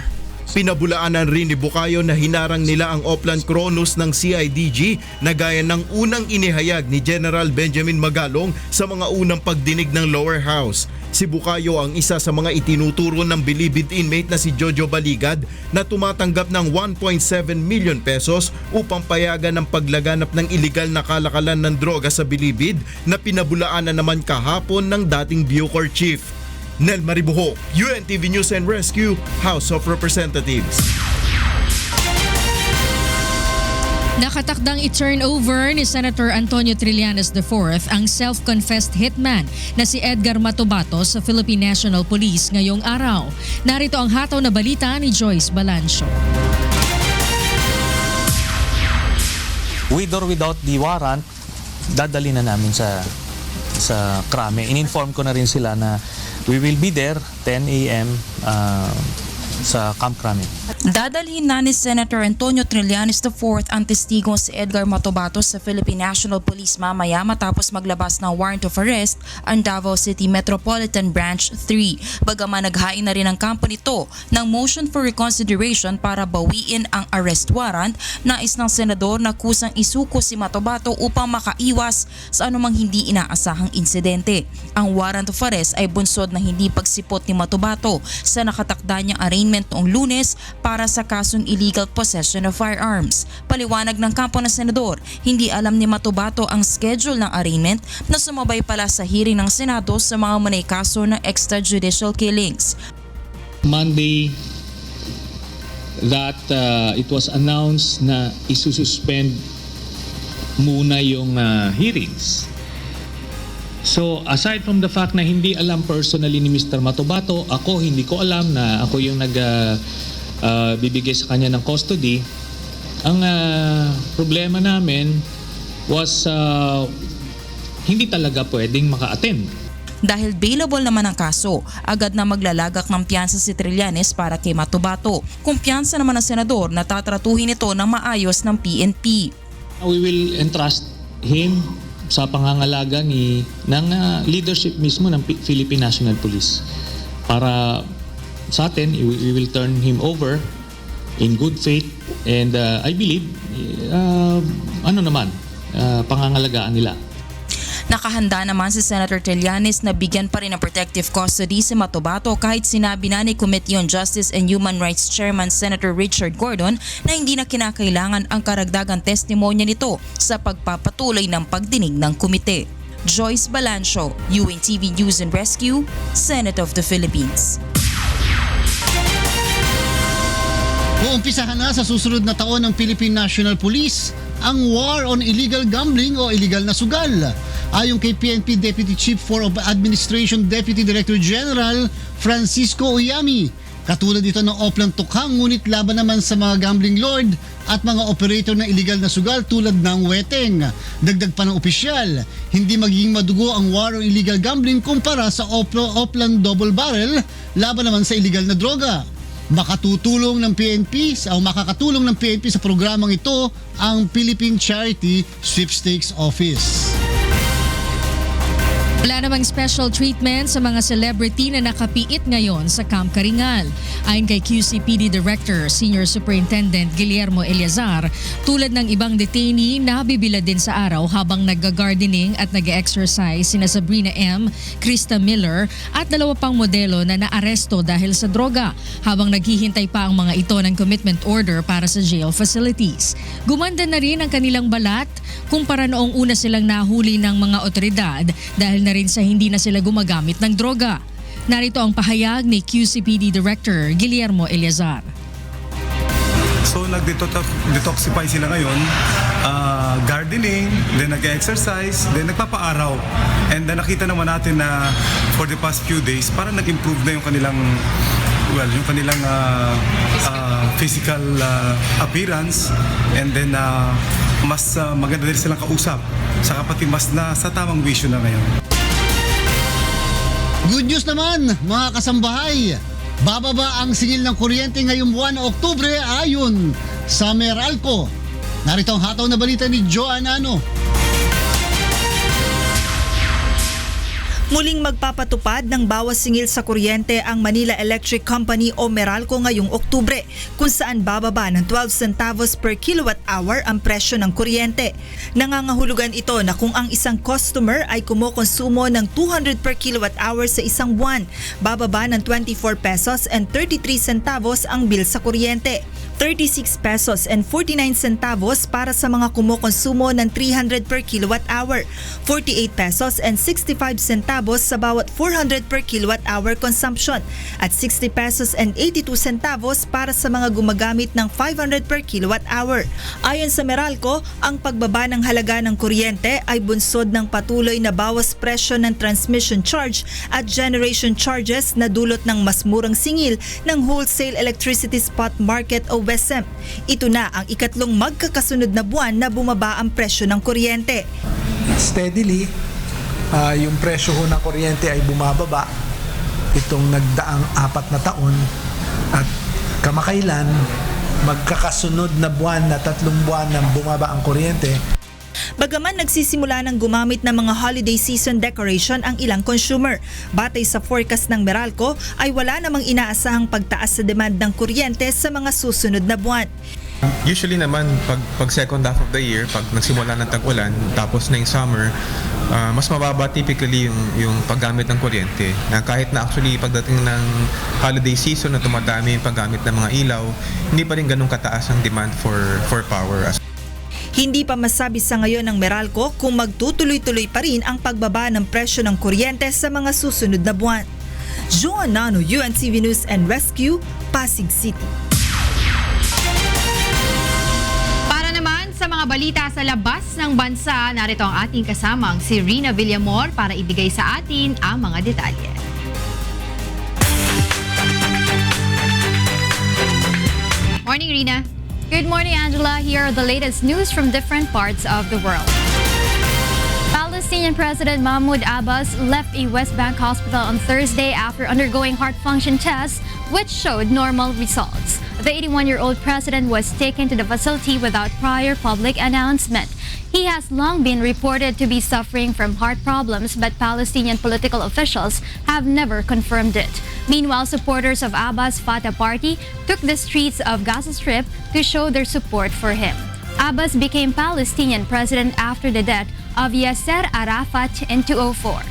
Pinabulaanan rin ni Bukayo na hinarang nila ang Oplan Kronos ng CIDG na gaya ng unang inihayag ni General Benjamin Magalong sa mga unang pagdinig ng lower house. Si Bukayo ang isa sa mga itinuturo ng bilibid inmate na si Jojo Baligad na tumatanggap ng 1.7 million pesos upang payagan ng paglaganap ng iligal na kalakalan ng droga sa bilibid na pinabulaanan naman kahapon ng dating Bucor Chief. Nel Maribuho, UNTV News and Rescue, House of Representatives.
Nakatakdang i-turn over ni Senator Antonio Trillanes IV ang self-confessed hitman na si Edgar Matobato sa Philippine National Police ngayong araw. Narito ang hataw na balita ni Joyce Balancio.
With or without the warrant, dadali na namin sa krame. In-inform ko na rin sila na we will be there 10 a.m. Sa Camp Crame.
Dadalhin na ni Senator Antonio Trillanes IV ang testigo si Edgar Matobato sa Philippine National Police mamaya matapos maglabas ng warrant of arrest ang Davao City Metropolitan Branch 3. Bagaman naghain na rin ang kampo nito ng motion for reconsideration para bawiin ang arrest warrant, nais ng senador na kusang isuko si Matobato upang makaiwas sa anumang hindi inaasahang insidente. Ang warrant of arrest ay bunsod ng hindi pagsipot ni Matobato sa nakatakda niyang arraignment noong Lunes para sa kasong illegal possession of firearms. Paliwanag ng kampo ng senador, hindi alam ni Matobato ang schedule ng arraignment na sumabay pala sa hearing ng Senado sa mga manay kaso ng extrajudicial killings.
Monday that it was announced na isususpend muna yung hearings. So aside from the fact na hindi alam personally ni Mr. Matobato, ako hindi ko alam na ako yung bibigay sa kanya ng custody. Ang problema namin was hindi talaga pwedeng maka-attend.
Dahil bailable naman ang kaso, agad na maglalagak ng piyansa si Trillanes para kay Matobato. Kumpiyansa naman ng senador na tatratuhin ito ng maayos ng PNP.
We will entrust him sa pangangalaga ng leadership mismo ng Philippine National Police. Para sa atin, we will turn him over in good faith and I believe, pangangalagaan nila.
Nakahanda naman si Senator Trillanes na bigyan pa rin ng protective custody si Matobato kahit sinabi na ni Committee on Justice and Human Rights Chairman Senator Richard Gordon na hindi na kinakailangan ang karagdagang testimonya nito sa pagpapatuloy ng pagdinig ng komite. Joyce Balancio, UNTV News and Rescue, Senate of the Philippines.
Uumpisahan na sa susunod na taon ng Philippine National Police ang war on illegal gambling o illegal na sugal. Ayon kay PNP Deputy Chief for Administration Deputy Director General Francisco Uyami, katulad ito ng Oplan Tukhang ngunit laban naman sa mga gambling lord at mga operator ng illegal na sugal tulad ng weteng. Dagdag pa ng opisyal, hindi magiging madugo ang war on illegal gambling kumpara sa Oplan Double Barrel laban naman sa illegal na droga. Makakatulong ng PNP sa programang ito ang Philippine Charity Sweepstakes Office.
Wala namang special treatment sa mga celebrity na nakapiit ngayon sa Camp Karingal. Ayon kay QCPD Director, Senior Superintendent Guillermo Eleazar, tulad ng ibang detainee, nabibila din sa araw habang nag-gardening at nag-exercise sina Sabrina M., Krista Miller at dalawa pang modelo na naaresto dahil sa droga habang naghihintay pa ang mga ito ng commitment order para sa jail facilities. Gumanda na rin ang kanilang balat kumpara noong una silang nahuli ng mga otoridad dahil na rin sa hindi na sila gumagamit ng droga. Narito ang pahayag ni QCPD Director Guillermo Eleazar.
So nag-detoxify sila ngayon, gardening, then nag-exercise, then nagpapaaraw. And then nakita naman natin na for the past few days, parang nag-improve na yung kanilang physical appearance, and then mas maganda din silang kausap, saka pati mas na sa tamang vision na ngayon.
Good news naman mga kasambahay, Bababa ang singil ng kuryente ngayong buwan ng Oktubre ayon sa Meralco. Narito ang hataw na balita ni Joan Ano.
Muling magpapatupad ng bawas singil sa kuryente ang Manila Electric Company o Meralco ngayong Oktubre, kung saan bababa ng 12 centavos per kilowatt-hour ang presyo ng kuryente. Nangangahulugan ito na kung ang isang customer ay kumukonsumo ng 200 per kilowatt-hour sa isang buwan, bababa ng 24 pesos and 33 centavos ang bill sa kuryente. 36 pesos and 49 centavos para sa mga kumukonsumo ng 300 per kilowatt-hour, 48 pesos and 65 centavos sa bawat 400 per kilowatt-hour consumption, at 60 pesos and 82 centavos para sa mga gumagamit ng 500 per kilowatt-hour. Ayon sa Meralco, ang pagbaba ng halaga ng kuryente ay bunsod ng patuloy na bawas presyo ng transmission charge at generation charges na dulot ng mas murang singil ng wholesale electricity spot market o WESM. Ito na ang ikatlong magkakasunod na buwan na bumaba ang presyo ng kuryente.
Steadily, yung presyo ho ng kuryente ay bumababa itong nagdaang 4 na taon at kamakailan magkakasunod na buwan na 3 buwan na bumaba ang kuryente.
Bagaman nagsisimula ng gumamit ng mga holiday season decoration ang ilang consumer, batay sa forecast ng Meralco ay wala namang inaasahang pagtaas sa demand ng kuryente sa mga susunod na buwan.
Usually naman, pag second half of the year, pag nagsimula ng tag-ulan, tapos na yung summer, mas mababa typically yung paggamit ng kuryente. Na kahit na actually pagdating ng holiday season na tumadami yung paggamit ng mga ilaw, hindi pa rin ganun kataas ang demand for power.
Hindi pa masabi sa ngayon ng Meralco kung magtutuloy-tuloy pa rin ang pagbaba ng presyo ng kuryente sa mga susunod na buwan. Joan Nano, UNTV News and Rescue, Pasig City.
Para naman sa mga balita sa labas ng bansa, narito ang ating kasamang si Rina Villamor para ibigay sa atin ang mga detalye. Morning, Rina.
Good morning, Angela. Here are the latest news from different parts of the world. Palestinian President Mahmoud Abbas left a West Bank hospital on Thursday after undergoing heart function tests, which showed normal results. The 81-year-old president was taken to the facility without prior public announcement. He has long been reported to be suffering from heart problems, but Palestinian political officials have never confirmed it. Meanwhile, supporters of Abbas' Fatah party took the streets of Gaza Strip to show their support for him. Abbas became Palestinian president after the death of Yasser Arafat in 2004.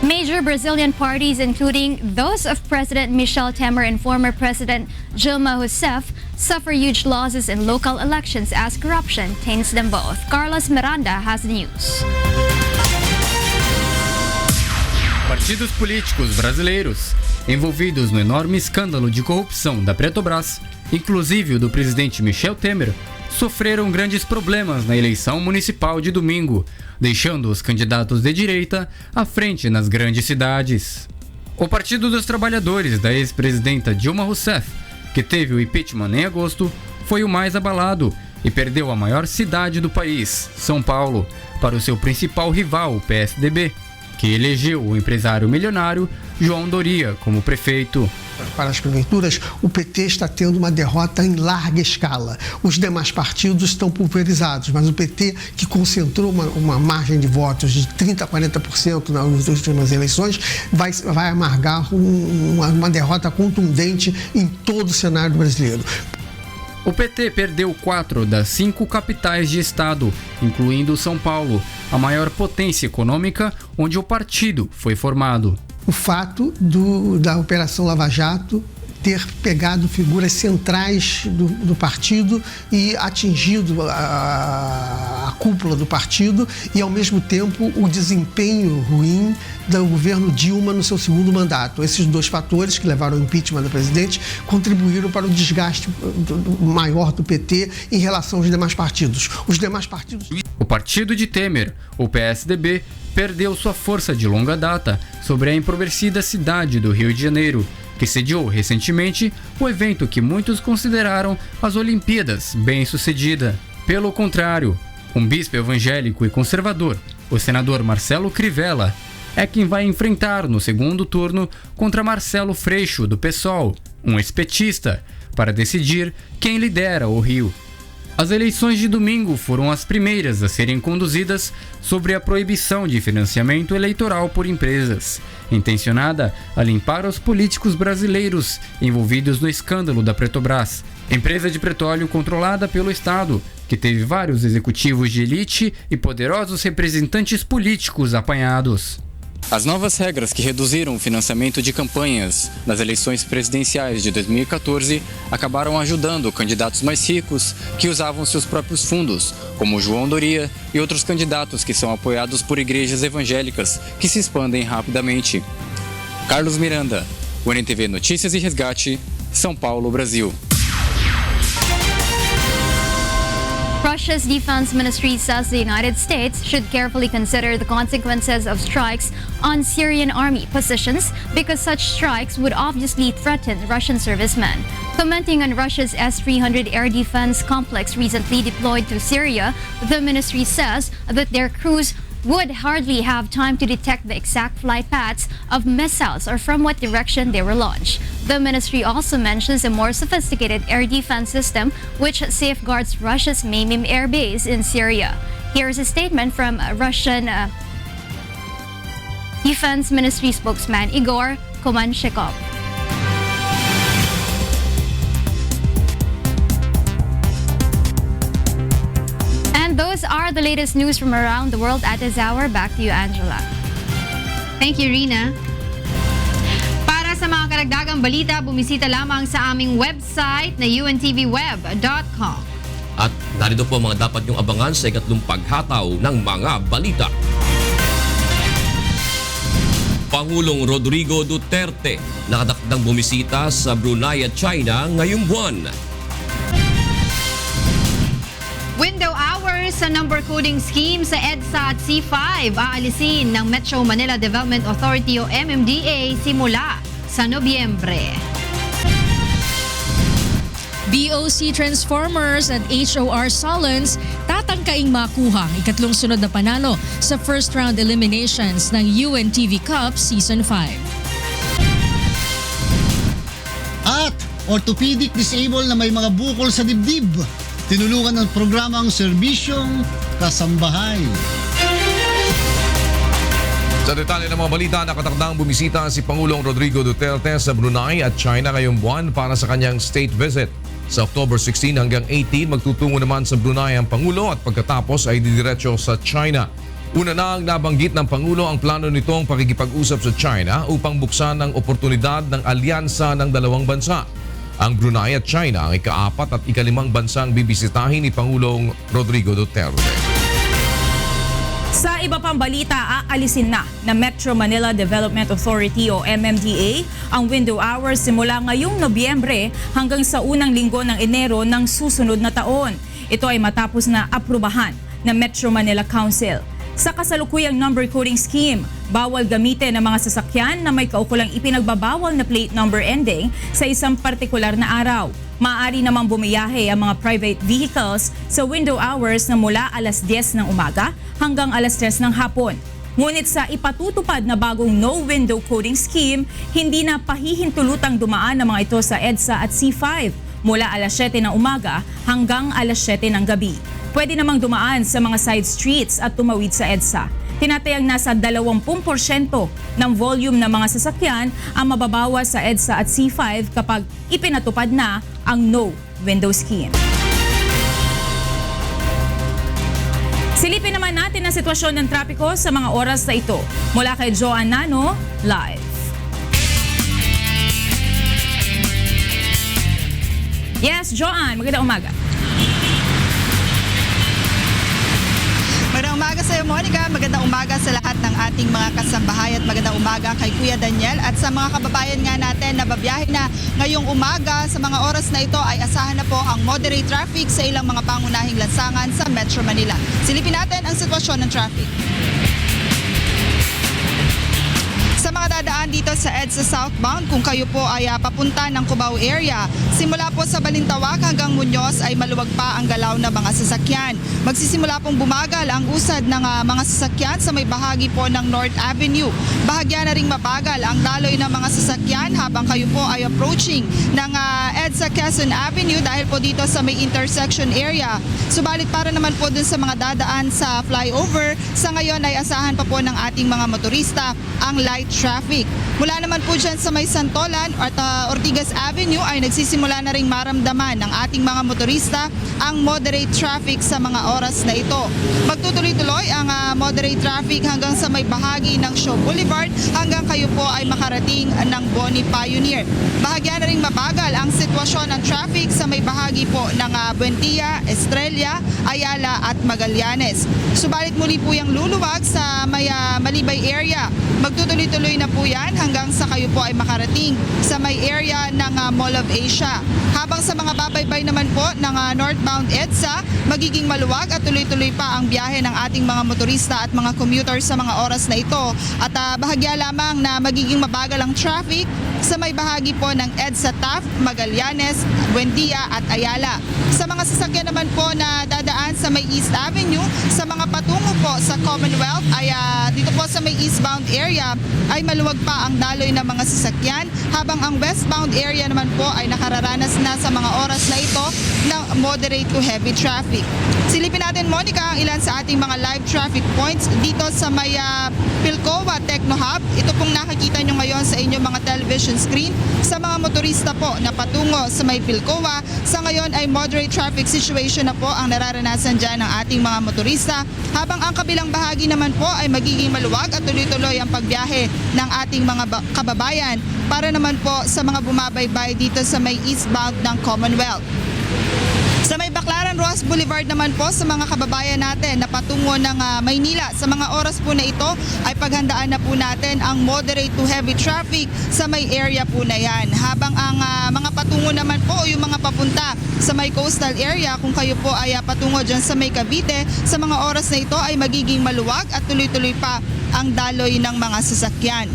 Major Brazilian parties, including those of President Michel Temer and former President Dilma Rousseff, suffer huge losses in local elections as corruption taints them both. Carlos Miranda has the news.
Partidos políticos brasileiros envolvidos no enorme escândalo de corrupção da Petrobras, inclusive o do presidente Michel Temer, sofreram grandes problemas na eleição municipal de domingo, deixando os candidatos de direita à frente nas grandes cidades. O Partido dos Trabalhadores da ex-presidenta Dilma Rousseff, que teve o impeachment em agosto, foi o mais abalado e perdeu a maior cidade do país, São Paulo, para o seu principal rival, o PSDB, que elegeu o empresário milionário João Doria como prefeito.
Para as prefeituras, o PT está tendo uma derrota em larga escala. Os demais partidos estão pulverizados, mas o PT, que concentrou uma margem de votos de 30% a 40% nas últimas eleições, vai amargar uma derrota contundente em todo o cenário brasileiro.
O PT perdeu 4 das 5 capitais de estado, incluindo São Paulo, a maior potência econômica onde o partido foi formado.
O fato da Operação Lava Jato ter pegado figuras centrais do partido e atingido a cúpula do partido e, ao mesmo tempo, o desempenho ruim do governo Dilma no seu segundo mandato. Esses dois fatores que levaram ao impeachment do presidente contribuíram para o desgaste maior do PT em relação aos demais partidos. Os demais partidos...
O partido de Temer, o PSDB, perdeu sua força de longa data sobre a empobrecida cidade do Rio de Janeiro, que sediou recentemente o evento que muitos consideraram as Olimpíadas bem-sucedida. Pelo contrário, um bispo evangélico e conservador, o senador Marcelo Crivella, é quem vai enfrentar no segundo turno contra Marcelo Freixo, do PSOL, um ex-petista, para decidir quem lidera o Rio. As eleições de domingo foram as primeiras a serem conduzidas sobre a proibição de financiamento eleitoral por empresas, intencionada a limpar os políticos brasileiros envolvidos no escândalo da Petrobras, empresa de petróleo controlada pelo Estado, que teve vários executivos de elite e poderosos representantes políticos apanhados.
As novas regras que reduziram o financiamento de campanhas nas eleições presidenciais de 2014 acabaram ajudando candidatos mais ricos que usavam seus próprios fundos, como João Doria e outros candidatos que são apoiados por igrejas evangélicas que se expandem rapidamente. Carlos Miranda, UNTV Notícias e Resgate, São Paulo, Brasil.
Russia's defense ministry says the United States should carefully consider the consequences of strikes on Syrian army positions because such strikes would obviously threaten Russian servicemen. Commenting on Russia's S-300 air defense complex recently deployed to Syria, the ministry says that their crews would hardly have time to detect the exact flight paths of missiles or from what direction they were launched. The ministry also mentions a more sophisticated air defense system which safeguards Russia's Maymim air base in Syria. Here's a statement from Russian Defense Ministry spokesman Igor Komanchikov. And those are the latest news from around the world at this hour. Back to you, Angela.
Thank you, Rina. Para sa mga karagdagang balita, bumisita lamang sa aming website na untvweb.com.
At narito po mga dapat niyong abangan sa ikatlong paghataw ng mga balita. Pangulong Rodrigo Duterte nakatakdang bumisita sa Brunei at China ngayong buwan.
Window hours sa number coding scheme sa EDSA at C5 aalisin ng Metro Manila Development Authority o MMDA simula sa Nobyembre.
BOC Transformers at HOR Solons tatangkaing makuha ang ikatlong sunod na panalo sa first round eliminations ng UNTV Cup Season 5.
At orthopedic disabled na may mga bukol sa dibdib. Tinulungan ng programang Serbisyong Kasambahay.
Sa detalye ng mga balita, nakatakdang bumisita si Pangulong Rodrigo Duterte sa Brunei at China ngayong buwan para sa kanyang state visit. Sa October 16 hanggang 18, magtutungo naman sa Brunei ang Pangulo at pagkatapos ay didiretso sa China. Una na ang nabanggit ng Pangulo ang plano nitong pakikipag-usap sa China upang buksan ang oportunidad ng alyansa ng dalawang bansa. Ang Brunei at China ang ika-4 at ika-5 bansang bibisitahin ni Pangulong Rodrigo Duterte.
Sa iba pang balita, aalisin na ng Metro Manila Development Authority o MMDA ang window hours simula ngayong Nobyembre hanggang sa unang linggo ng Enero ng susunod na taon. Ito ay matapos na aprubahan ng Metro Manila Council. Sa kasalukuyang number coding scheme, bawal gamitin ang mga sasakyan na may kaukulang ipinagbabawal na plate number ending sa isang partikular na araw. Maaari namang bumiyahe ang mga private vehicles sa window hours na mula alas 10 ng umaga hanggang alas 3 ng hapon. Ngunit sa ipatutupad na bagong no window coding scheme, hindi na pahihintulutang dumaan ang mga ito sa EDSA at C5 mula alas 7 ng umaga hanggang alas 7 ng gabi. Pwede namang dumaan sa mga side streets at tumawid sa EDSA. Tinatayang nasa 20% ng volume ng mga sasakyan ang mababawas sa EDSA at C5 kapag ipinatupad na ang no window scheme. Silipin naman natin ang sitwasyon ng trapiko sa mga oras na ito. Mula kay Joan Nano, live. Yes, Joan, magandang umaga.
Magandang umaga sa iyo, Monica. Magandang umaga sa lahat ng ating mga kasambahay at magandang umaga kay Kuya Daniel at sa mga kababayan nga natin na babiyahe na ngayong umaga. Sa mga oras na ito ay asahan na po ang moderate traffic sa ilang mga pangunahing lansangan sa Metro Manila. Silipin natin ang sitwasyon ng traffic. Sa Sa mga dadaan dito sa EDSA southbound, kung kayo po ay papunta ng Cubao area, simula po sa Balintawak hanggang Muñoz ay maluwag pa ang galaw na mga sasakyan. Magsisimula pong bumagal ang usad ng mga sasakyan sa may bahagi po ng North Avenue. Bahagya na ring mabagal ang daloy ng mga sasakyan habang kayo po ay approaching ng EDSA Quezon Avenue dahil po dito sa may intersection area. Subalit para naman po dun sa mga dadaan sa flyover, sa ngayon ay asahan pa po ng ating mga motorista ang light traffic. Mula naman po dyan sa may Santolan at Ortigas Avenue ay nagsisimula na ring maramdaman ng ating mga motorista ang moderate traffic sa mga oras na ito. Magtutuloy-tuloy ang moderate traffic hanggang sa may bahagi ng Shaw Boulevard hanggang kayo po ay makarating ng Boni Pioneer. Bahagya na ring mabagal ang sitwasyon ng traffic sa may bahagi po ng Buendia, Estrella, Ayala at Magallanes. Subalit muli po yung luluwag sa may Malibay area. Magtutuloy-tuloy na po yan hanggang sa kayo po ay makarating sa may area ng Mall of Asia. Habang sa mga babaybay naman po ng northbound EDSA, magiging maluwag at tuloy-tuloy pa ang biyahe ng ating mga motorista at mga commuters sa mga oras na ito. At bahagya lamang na magiging mabagal ang traffic sa may bahagi po ng EDSA Taft, Magallanes, Buendia at Ayala. Sa mga sasakyan naman po na dadaan sa may East Avenue, sa mga patungo po sa Commonwealth ay dito po sa may eastbound area ay maluwag pa ang daloy ng mga sasakyan habang ang westbound area naman po ay nakararanas na sa mga oras na ito ng moderate to heavy traffic. Silipin natin, Monica, ang ilan sa ating mga live traffic points dito sa may Pilcoa Techno Hub. Ito pong nakikita nyo ngayon sa inyong mga television screen. Sa mga motorista po na patungo sa may Pilcoa, sa ngayon ay moderate traffic situation na po ang nararanasan dyan ng ating mga motorista habang ang kabilang bahagi naman po ay magiging maluwag at tuloy-tuloy ang pagbiyahe ng ating mga kababayan para naman po sa mga bumabaybay dito sa may eastbound ng Commonwealth. Sa may Baclaran Ross Boulevard naman po sa mga kababayan natin na patungo ng Maynila, sa mga oras po na ito ay paghandaan na po natin ang moderate to heavy traffic sa may area po na yan. Habang ang mga patungo naman po o yung mga papunta sa may coastal area, kung kayo po ay patungo dyan sa may Cavite, sa mga oras na ito ay magiging maluwag at tuloy-tuloy pa ang daloy ng mga sasakyan.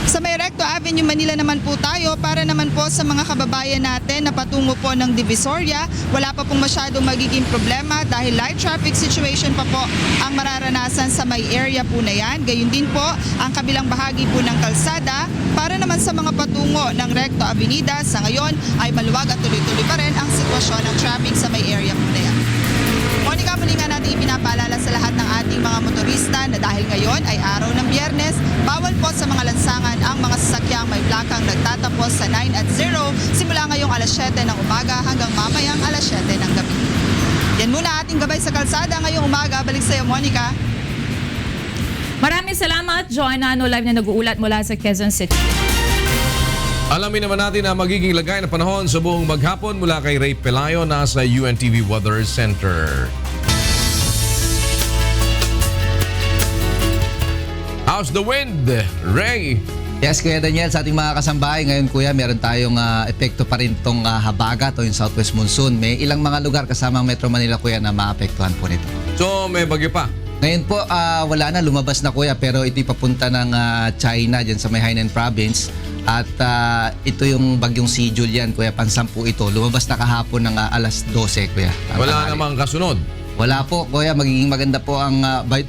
Sa may Recto Avenue, Manila naman po tayo para naman po sa mga kababayan natin na patungo po ng Divisoria. Wala pa pong masyadong magiging problema dahil light traffic situation pa po ang mararanasan sa may area po na yan. Gayun din po ang kabilang bahagi po ng kalsada para naman sa mga patungo ng Recto Avenida. Sa ngayon ay maluwag at tuloy-tuloy pa rin ang sitwasyon ng traffic sa may area po na yan. Monica, muli nga natin ipinapaalala sa lahat ng ating mga motorista na dahil ngayon ay araw ng Biyernes, bawal po sa mga lansangan ang mga sasakyang may plakang nagtatapos sa 9 at 0 simula ngayong alas 7 ng umaga hanggang mamayang alas 7 ng gabi. Yan muna ating gabay sa kalsada ngayong umaga. Balik sa iyo, Monica.
Maraming salamat, Joanna Ano, live na nag-uulat mula sa Quezon City.
Alamin naman natin ang magiging lagay ng panahon sa buong maghapon mula kay Ray Pelayo na sa UNTV Weather Center. How's the wind, Ray?
Yes, Kuya Daniel, sa ating mga kasambahay, ngayon Kuya, meron tayong epekto pa rin itong habagat o yung southwest monsoon. May ilang mga lugar kasama ang Metro Manila, Kuya, na maapektuhan po nito.
So, may bagyo pa?
Ngayon po, wala na, lumabas na Kuya, pero ito'y papunta ng China, dyan sa may Hainan Province. At ito yung bagyong si Julian, Kuya, pansampu ito. Lumabas na kahapon ng alas 12, Kuya.
Wala namang kasunod?
Wala po, Kuya. Magiging maganda po ang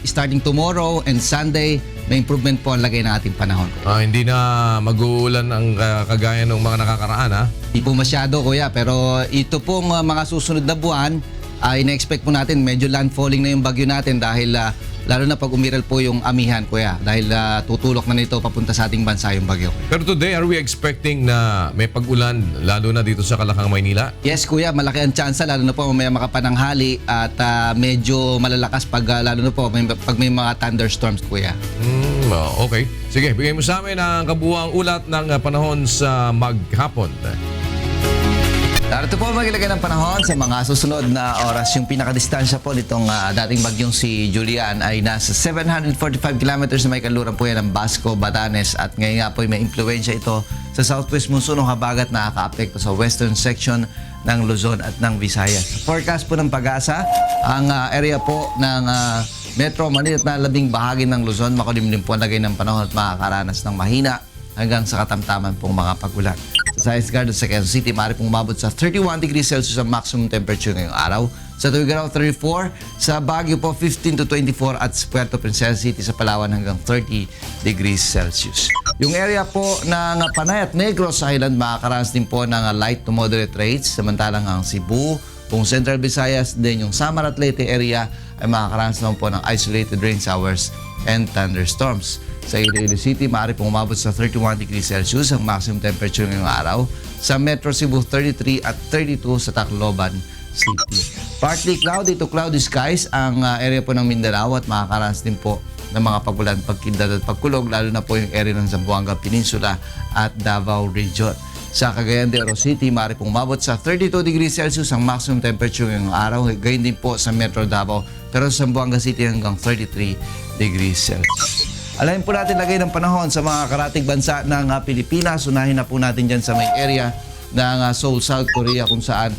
starting tomorrow and Sunday. May improvement po ang lagay ng ating panahon.
Hindi na mag-uulan ang kagaya ng mga nakakaraan, ha?
Hindi po masyado, Kuya. Pero ito pong mga susunod na buwan, ina-expect po natin medyo landfalling na yung bagyo natin dahil lalo na pag umiral po yung amihan, Kuya, dahil tutulok na nito papunta sa ating bansa yung bagyo.
Pero today, are we expecting na may pag-ulan lalo na dito sa Kalakang, Maynila?
Yes, Kuya, malaki ang tsansa lalo na po mamaya makapananghali at medyo malalakas pag lalo na po pag may mga thunderstorms, Kuya.
Okay. Sige, bigay mo sa amin ang kabuuang ulat ng panahon sa maghapon.
Narito po magilagay ng panahon sa mga susunod na oras. Yung pinakadistansya po nitong dating bagyong si Julian ay nasa 745 kilometers na may kaluran po yan ng Basco, Batanes. At ngayon nga po may impluensya ito sa southwest monsoon o habagat na nakaka-apekto sa western section ng Luzon at ng Visayas. Forecast po ng Pag-asa, ang area po ng Metro Manila at nalabing bahagi ng Luzon, makulimlim po ang lagay ng panahon at makakaranas ng mahina hanggang sa katamtaman pong mga pagulan. Sa Science Garden sa Quezon City, maaari pong umabot sa 31 degrees Celsius ang maximum temperature ngayong araw. Sa Tuguegarao, 34. Sa Baguio po, 15 to 24. At sa Puerto Princesa City sa Palawan hanggang 30 degrees Celsius. Yung area po ng Panay at Negros Island, makakaranas din po ng light to moderate rains. Samantalang ang Cebu, kung Central Visayas, din yung Samar at Leyte area ay makakaranas naman po ng isolated rain showers and thunderstorms. Sa Iloilo City, maaari pong umabot sa 31 degrees Celsius ang maximum temperature ngayong araw. Sa Metro Cebu, 33 at 32 sa Tacloban City. Partly cloudy to cloudy skies ang area po ng Mindanao at makakaranas din po ng mga pagulan, pagkindad at pagkulog, lalo na po yung area ng Zamboanga Peninsula at Davao Region. Sa Cagayan de Oro City, maaari pong umabot sa 32 degrees Celsius ang maximum temperature ngayong araw. Gayon din po sa Metro Davao, pero sa Zamboanga City hanggang 33 degrees Celsius. Alamin po natin lagay ng panahon sa mga karatig bansa ng Pilipinas. Unahin na po natin dyan sa may area ng Seoul, South Korea, kung saan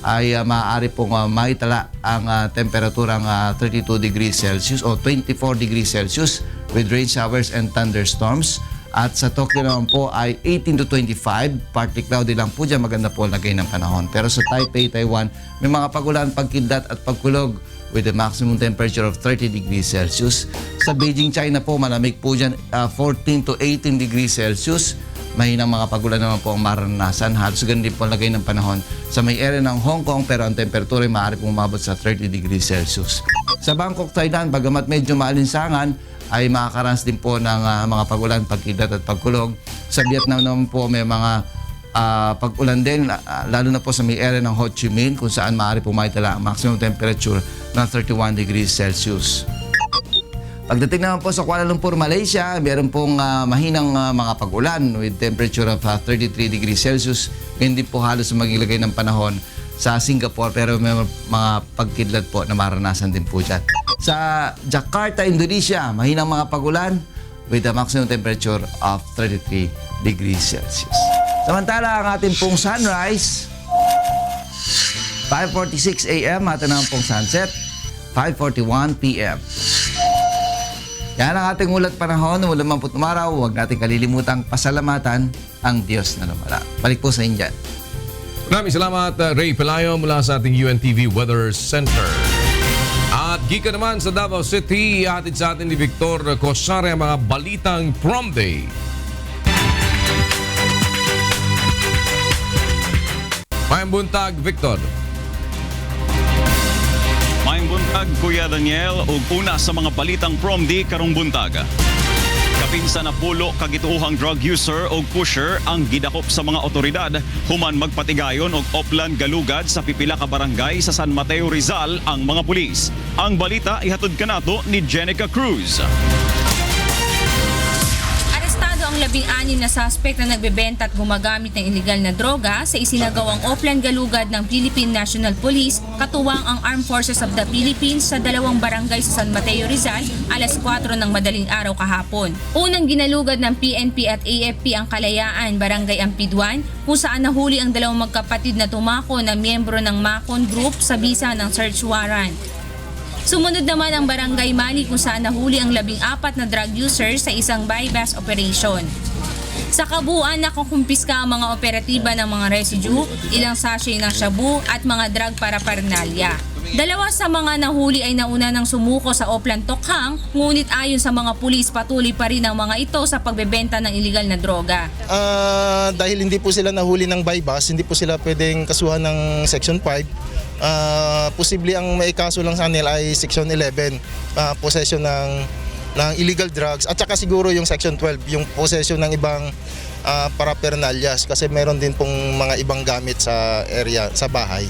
ay maaari pong maitala ang temperaturang 32 degrees Celsius o 24 degrees Celsius with rain showers and thunderstorms. At sa Tokyo naman po ay 18 to 25. Partly cloudy lang po dyan. Maganda po lagay ng panahon. Pero sa Taipei, Taiwan, may mga pagulan, pagkidlat at pagkulog with a maximum temperature of 30 degrees Celsius. Sa Beijing, China po, malamig po dyan, 14 to 18 degrees Celsius. Mahinang mga pagulan naman po ang maranasan. Halos ganun din po lagay ng panahon sa may area ng Hong Kong, pero ang temperatura ay maaari pong umabot sa 30 degrees Celsius. Sa Bangkok, Thailand, bagamat medyo maalinsangan, ay makakaranas din po ng mga pagulan, pagkidlat at pagkulog. Sa Vietnam naman po may mga pag-ulan din, lalo na po sa may area ng Ho Chi Minh, kung saan maaari po maitala ang maximum temperature ng 31 degrees Celsius. Pagdating naman po sa Kuala Lumpur, Malaysia, meron pong mahinang mga pag-ulan with temperature of 33 degrees Celsius. Hindi po halos magilagay ng panahon sa Singapore, pero may mga pagkidlat po na maranasan din po dyan. Sa Jakarta, Indonesia, mahinang mga pag-ulan with a maximum temperature of 33 degrees Celsius. Samantala, ang ating pong sunrise, 5:46 a.m. at ang pong sunset, 5:41 p.m. Yan ang ating ulat panahon. Walang mamput umaraw, huwag natin kalilimutang pasalamatan ang Diyos na lumala. Balik po sa inyo dyan.
Maraming salamat, Ray Pelayo mula sa ating UNTV Weather Center. At gika naman sa Davao City, hatid sa atin ni Victor Cosare ang mga balitang prom day. Mayang buntag, Victor.
Mayang buntag, Kuya Daniel, ug una sa mga balitang prom day karong buntag. Kapinsa na pulo kagituuhang drug user o pusher ang gidakop sa mga otoridad human magpatigayon og Oplan Galugad sa pipila ka barangay sa San Mateo, Rizal ang mga pulis. Ang balita ihatod kanato ni Jenica Cruz.
Arestado ang 16 na suspect na nagbebenta at gumagamit ng iligal na droga sa isinagawang Oplan Galugad ng Philippine National Police katuwang ang Armed Forces of the Philippines sa dalawang barangay sa San Mateo, Rizal alas 4 ng madaling araw kahapon. Unang ginalugad ng PNP at AFP ang Kalayaan, Barangay Ampidwan, kung saan nahuli ang dalawang magkapatid na tumako na miyembro ng Macon Group sa bisa ng search warrant. Sumunod naman ang Barangay Mali kung saan nahuli ang 14 na drug users sa isang buy-bust operation. Sa kabuuan, nakukumpiska ang mga operatiba ng mga residue, ilang sachet ng shabu at mga drug paraphernalia. Dalawa sa mga nahuli ay nauna ng sumuko sa Oplan Tokhang, ngunit ayon sa mga pulis patuloy pa rin ang mga ito sa pagbebenta ng iligal na droga.
Dahil hindi po sila nahuli ng buy-bust, hindi po sila pwedeng kasuhan ng Section 5. Posible ang may kaso lang sa kanila ay Section 11, possession ng illegal drugs, at saka siguro yung Section 12, yung possession ng ibang paraphernalias, kasi meron din pong mga ibang gamit sa area, sa bahay.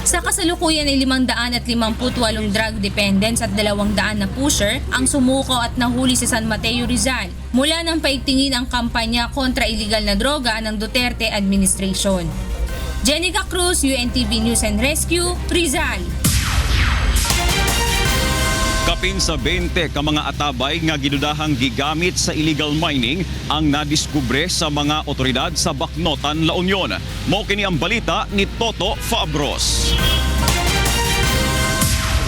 Sa kasalukuyan ay 558 drug dependents at 200 na pusher ang sumuko at nahuli sa San Mateo, Rizal mula nang paigtingin ang kampanya kontra iligal na droga ng Duterte administration. Jenica Cruz, UNTV News and Rescue, Rizal.
Kapin sa 20 ka mga atabay nga ginudahang gigamit sa illegal mining ang nadiskubre sa mga otoridad sa Bacnotan, La Union. Mao kini ang balita ni Toto Fabros.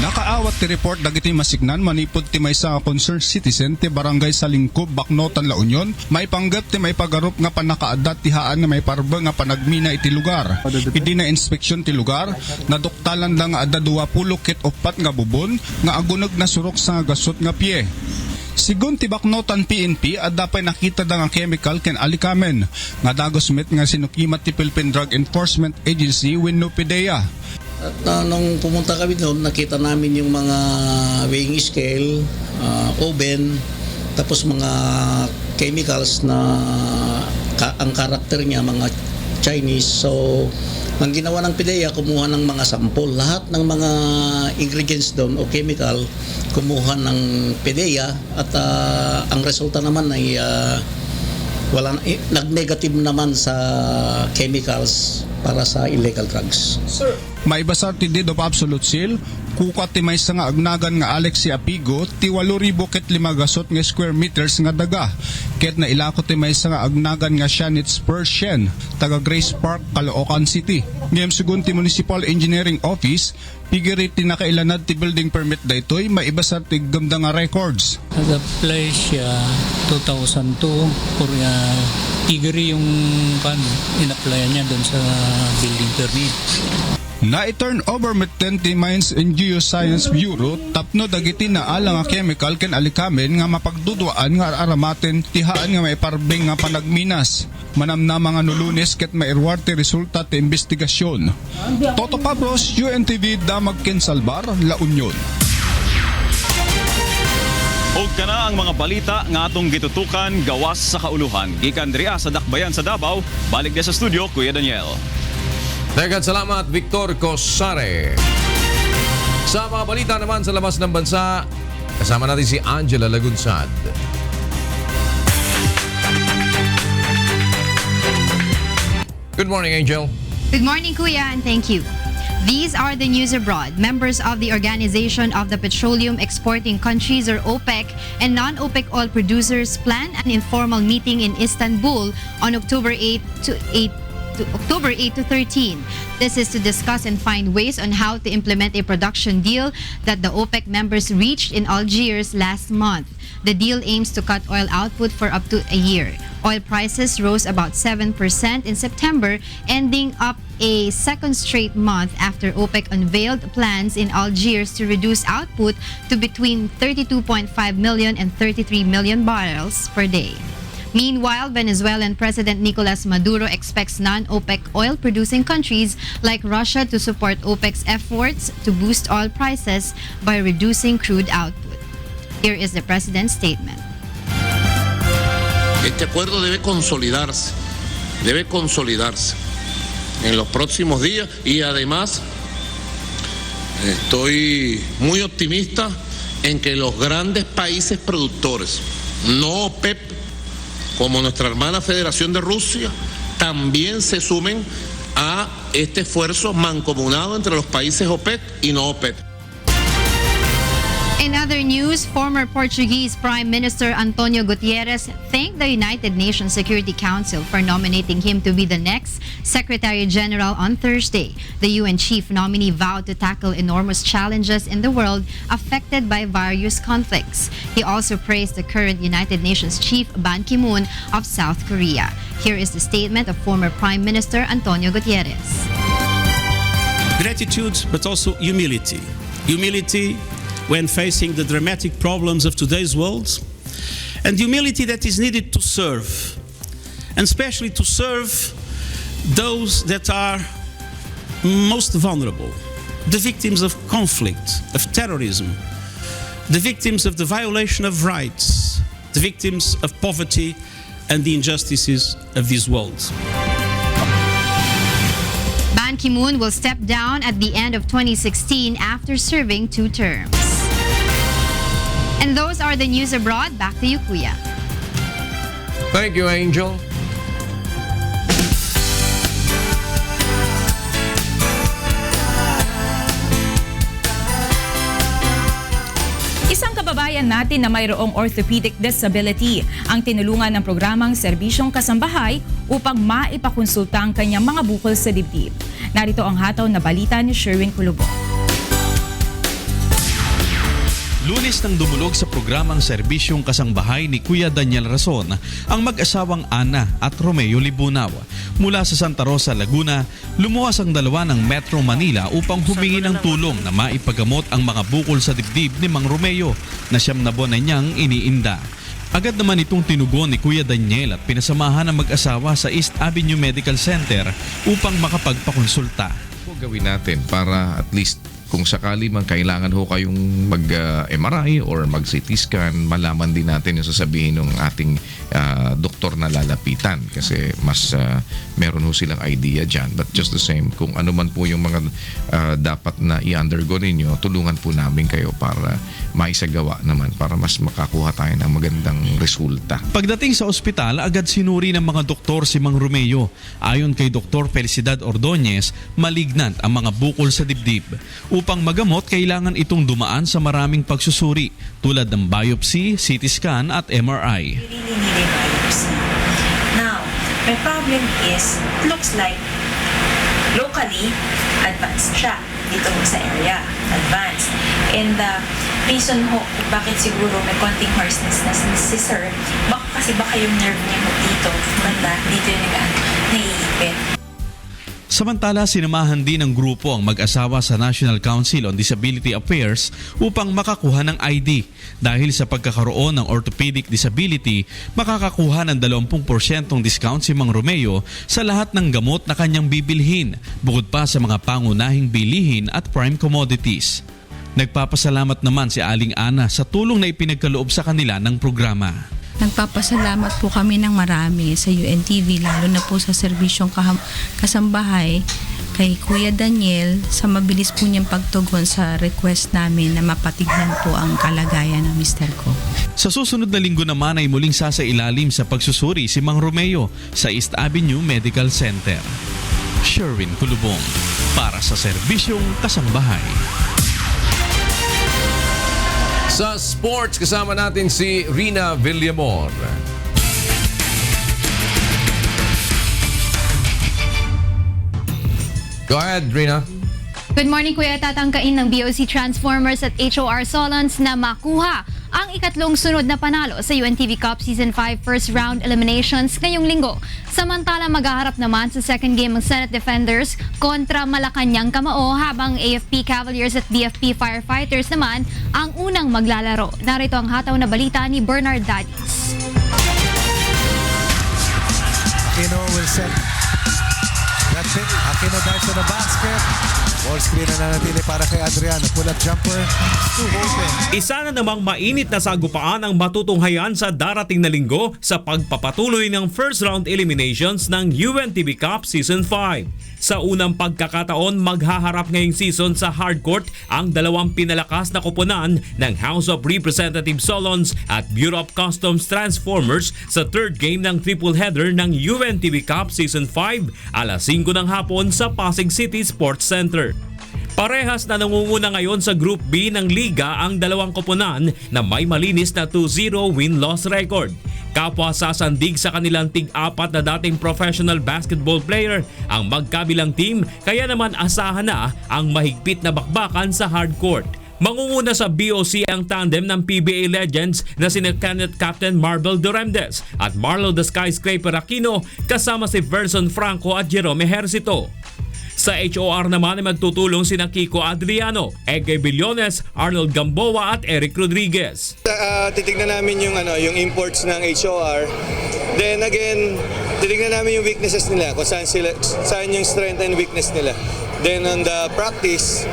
Nakaawat ti report dagiti masignan manipod ti maysa concerned citizen ti barangay Salingkob, Bacnotan, La Union, may panggap ti may pagarup nga panakaadat ti haan nga may parba nga panagmina iti lugar. Idi na inspeksyon ti lugar, naduktalan lang nga adda 20 ket 4 nga bubon nga agunog na surok sa gasot nga pie. Sigun ti Bacnotan PNP adda pay nakita da nga chemical ken alikamen nga dagos met nga sinukimat ti Philippine Drug Enforcement Agency wenno PDEA.
At nung pumunta kami doon, nakita namin yung mga weighing scale, oven, tapos mga chemicals na ang karakter niya mga Chinese. So, ang ginawa ng PDEA, kumuha ng mga sample. Lahat ng mga ingredients doon o chemical, kumuha ng PDEA at ang resulta naman ay nag-negative naman sa chemicals para sa illegal drugs.
Sir, may basar ti deed of absolute seal, kuka ti may nga agnagan nga Alex si Apigo, ti 8,000 ket 5 gasot nga square meters nga daga. Ket na ilako ti may nga agnagan nga Shanitz Persian, taga Grace Park, Caloocan City. Ngem sugun ti Municipal Engineering Office, pigirit ti nakailanad ti building permit daytoy, may ibasar ti gamda nga records.
Nag-apply siya 2002 for pigiri yung in-applyan niya doon sa building permit.
Na-turn over met 20 Mines and Geoscience Bureau tapno dagiti na alang nga chemical ken alikamen nga mapagduduan nga aramaten tihaan nga may parbeng nga panagminas. Manamna mga nulunes ket mairwar ti resulta ti investigasyon. Toto Pablos, UNTV, Damag ken Salbar, La Union.
Og kana ang mga balita nga atong gitutukan gawas sa kauluhan. Gikan diriya sa Dakbayan sa Davao, balik dia sa studio Kuya Daniel.
Daghang salamat, Victor Cosare. Sa mga balita naman sa labas ng bansa, kasama natin si Angela Lagunsad. Good morning, Angel.
Good morning, Kuya, and thank you. These are the news abroad. Members of the Organization of the Petroleum Exporting Countries, or OPEC, and non-OPEC oil producers plan an informal meeting in Istanbul on October 8 to 13. This is to discuss and find ways on how to implement a production deal that the OPEC members reached in Algiers last month. The deal aims to cut oil output for up to a year. Oil prices rose about 7% in September, ending up a second straight month after OPEC unveiled plans in Algiers to reduce output to between 32.5 million and 33 million barrels per day. Meanwhile, Venezuelan President Nicolas Maduro expects non-OPEC oil-producing countries like Russia to support OPEC's efforts to boost oil prices by reducing crude output. Here is the president's statement.
Este acuerdo debe consolidarse en los próximos días y además estoy muy optimista en que los grandes países productores, no OPEP, como nuestra hermana Federación de Rusia, también se sumen a este esfuerzo mancomunado entre los países OPEC y no OPEP.
In other news, former Portuguese Prime Minister Antonio Guterres thanked the United Nations Security Council for nominating him to be the next Secretary General on Thursday. The UN chief nominee vowed to tackle enormous challenges in the world affected by various conflicts. He also praised the current United Nations chief Ban Ki-moon of South Korea. Here is the statement of former Prime Minister Antonio Guterres.
Gratitude, but also humility. Humility when facing the dramatic problems of today's world, and humility that is needed to serve, and especially to serve those that are most vulnerable, the victims of conflict, of terrorism, the victims of the violation of rights, the victims of poverty and the injustices of this world.
Ban Ki-moon will step down at the end of 2016 after serving 2 terms. And those are the news abroad. Back to you, Kuya.
Thank you, Angel.
Isang kababayan natin na mayroong orthopedic disability ang tinulungan ng programang Serbisyong Kasambahay upang maipakonsulta ang kanyang mga bukol sa dibdib. Narito ang hataw na balita ni Sherwin Culubo.
Lunes nang dumulog sa programang serbisyong kasangbahay ni Kuya Daniel Rason ang mag-asawang Ana at Romeo Libunaw. Mula sa Santa Rosa, Laguna, lumuwas ang dalawa ng Metro Manila upang humingi ng tulong na maipagamot ang mga bukol sa dibdib ni Mang Romeo na 9 na buwan na niyang iniinda. Agad naman itong tinugon ni Kuya Daniel at pinasamahan ang mag-asawa sa East Avenue Medical Center upang makapagpakonsulta.
Gawin natin para at least kung sakali man kailangan ho kayong mag-MRI or mag-CT scan, malaman din natin yung sasabihin ng ating doktor na lalapitan kasi mas meron ho silang idea dyan. But just the same, kung ano man po yung mga dapat na i-undergo ninyo, tulungan po namin kayo para maisagawa naman, para mas makakuha tayo ng magandang resulta.
Pagdating sa ospital, agad sinuri ng mga doktor si Mang Romeo. Ayon kay Dr. Felicidad Ordonez, malignant ang mga bukol sa dibdib. Upang magamot, kailangan itong dumaan sa maraming pagsusuri tulad ng biopsy, CT scan at MRI.
You really need a biopsy. Now, my problem is, it looks like locally advanced siya dito sa area, advanced. And the reason ho, bakit siguro may konting hoarseness na si sir, baka yung nerve niya mo dito, banda, dito yung naiipit.
Samantala, sinamahan din ng grupo ang mag-asawa sa National Council on Disability Affairs upang makakuha ng ID. Dahil sa pagkakaroon ng orthopedic disability, makakakuha ng 20% discount si Mang Romeo sa lahat ng gamot na kanyang bibilhin, bukod pa sa mga pangunahing bilihin at prime commodities. Nagpapasalamat naman si Aling Ana sa tulong na ipinagkaloob sa kanila ng programa.
Nagpapasalamat po kami ng marami sa UNTV, lalo na po sa serbisyong kasambahay kay Kuya Daniel sa mabilis po niyang pagtugon sa request namin na mapatignan po ang kalagayan ng mister ko.
Sa susunod na linggo naman ay muling sasailalim sa pagsusuri si Mang Romeo sa East Avenue Medical Center. Sherwin Kulubong para sa serbisyong kasambahay.
Sa sports, kasama natin si Rina Villamor. Go ahead, Rina.
Good morning, Kuya. Tatangkain ng BOC Transformers at HOR Solons na makuha ang ikatlong sunod na panalo sa UNTV Cup Season 5 first round eliminations ngayong linggo. Samantala, maghaharap naman sa second game ang Senate Defenders kontra Malacanang Kamao, habang AFP Cavaliers at BFP Firefighters naman ang unang maglalaro. Narito ang hataw na balita ni Bernard Dadis.
Aquino will set that pick. Aquino dives to the basket. Ball screen na nanatili para kay Adriano. Pull-up jumper. Too open.
Isa na namang mainit na sagupaan ang matutunghayan sa darating na linggo sa pagpapatuloy ng first round eliminations ng UNTV Cup Season 5. Sa unang pagkakataon, maghaharap ngayong season sa hardcourt ang dalawang pinalakas na koponan ng House of Representatives Solons at Bureau of Customs Transformers sa third game ng triple header ng UNTV Cup Season 5 alas 5 ng hapon sa Pasig City Sports Center. Parehas na nangunguna ngayon sa Group B ng Liga ang dalawang koponan na may malinis na 2-0 win-loss record. Kapwa sasandig sa kanilang tig-4 na dating professional basketball player ang magkabilang team, kaya naman asahan na ang mahigpit na bakbakan sa hardcourt. Mangunguna sa BOC ang tandem ng PBA legends na sina Kenneth Captain Marvel Duremdes at Marlo the Skyscraper Aquino kasama si Verson Franco at Jerome Ejercito. Sa HOR naman ay magtutulong sina Kiko Adriano, Egay Billones, Arnold Gamboa at Eric Rodriguez.
Titignan namin yung imports ng HOR. Then again, titignan namin yung weaknesses nila, kung saan yung strength and weakness nila. Then on the practice,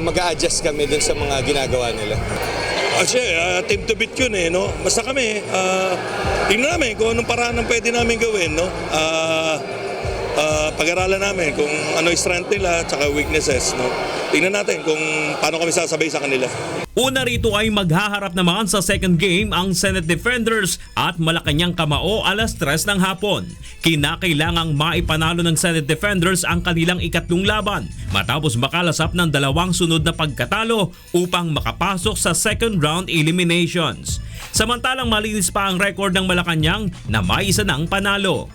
mag-a-adjust kami dun sa mga ginagawa nila.
Kasi team to beat yun no? Basta kami, tingnan namin kung anong paraan ang pwede namin gawin, no? Pag-aralan namin kung ano yung strength nila at saka weaknesses, no? Tingnan natin kung paano kami sasabay sa kanila.
Una rito ay maghaharap naman sa second game ang Senate Defenders at Malacanang Kamao alas 3 ng hapon. Kinakailangang maipanalo ng Senate Defenders ang kanilang ikatlong laban matapos makalasap ng dalawang sunod na pagkatalo upang makapasok sa second round eliminations. Samantalang malinis pa ang record ng Malacanang na may isa ng panalo.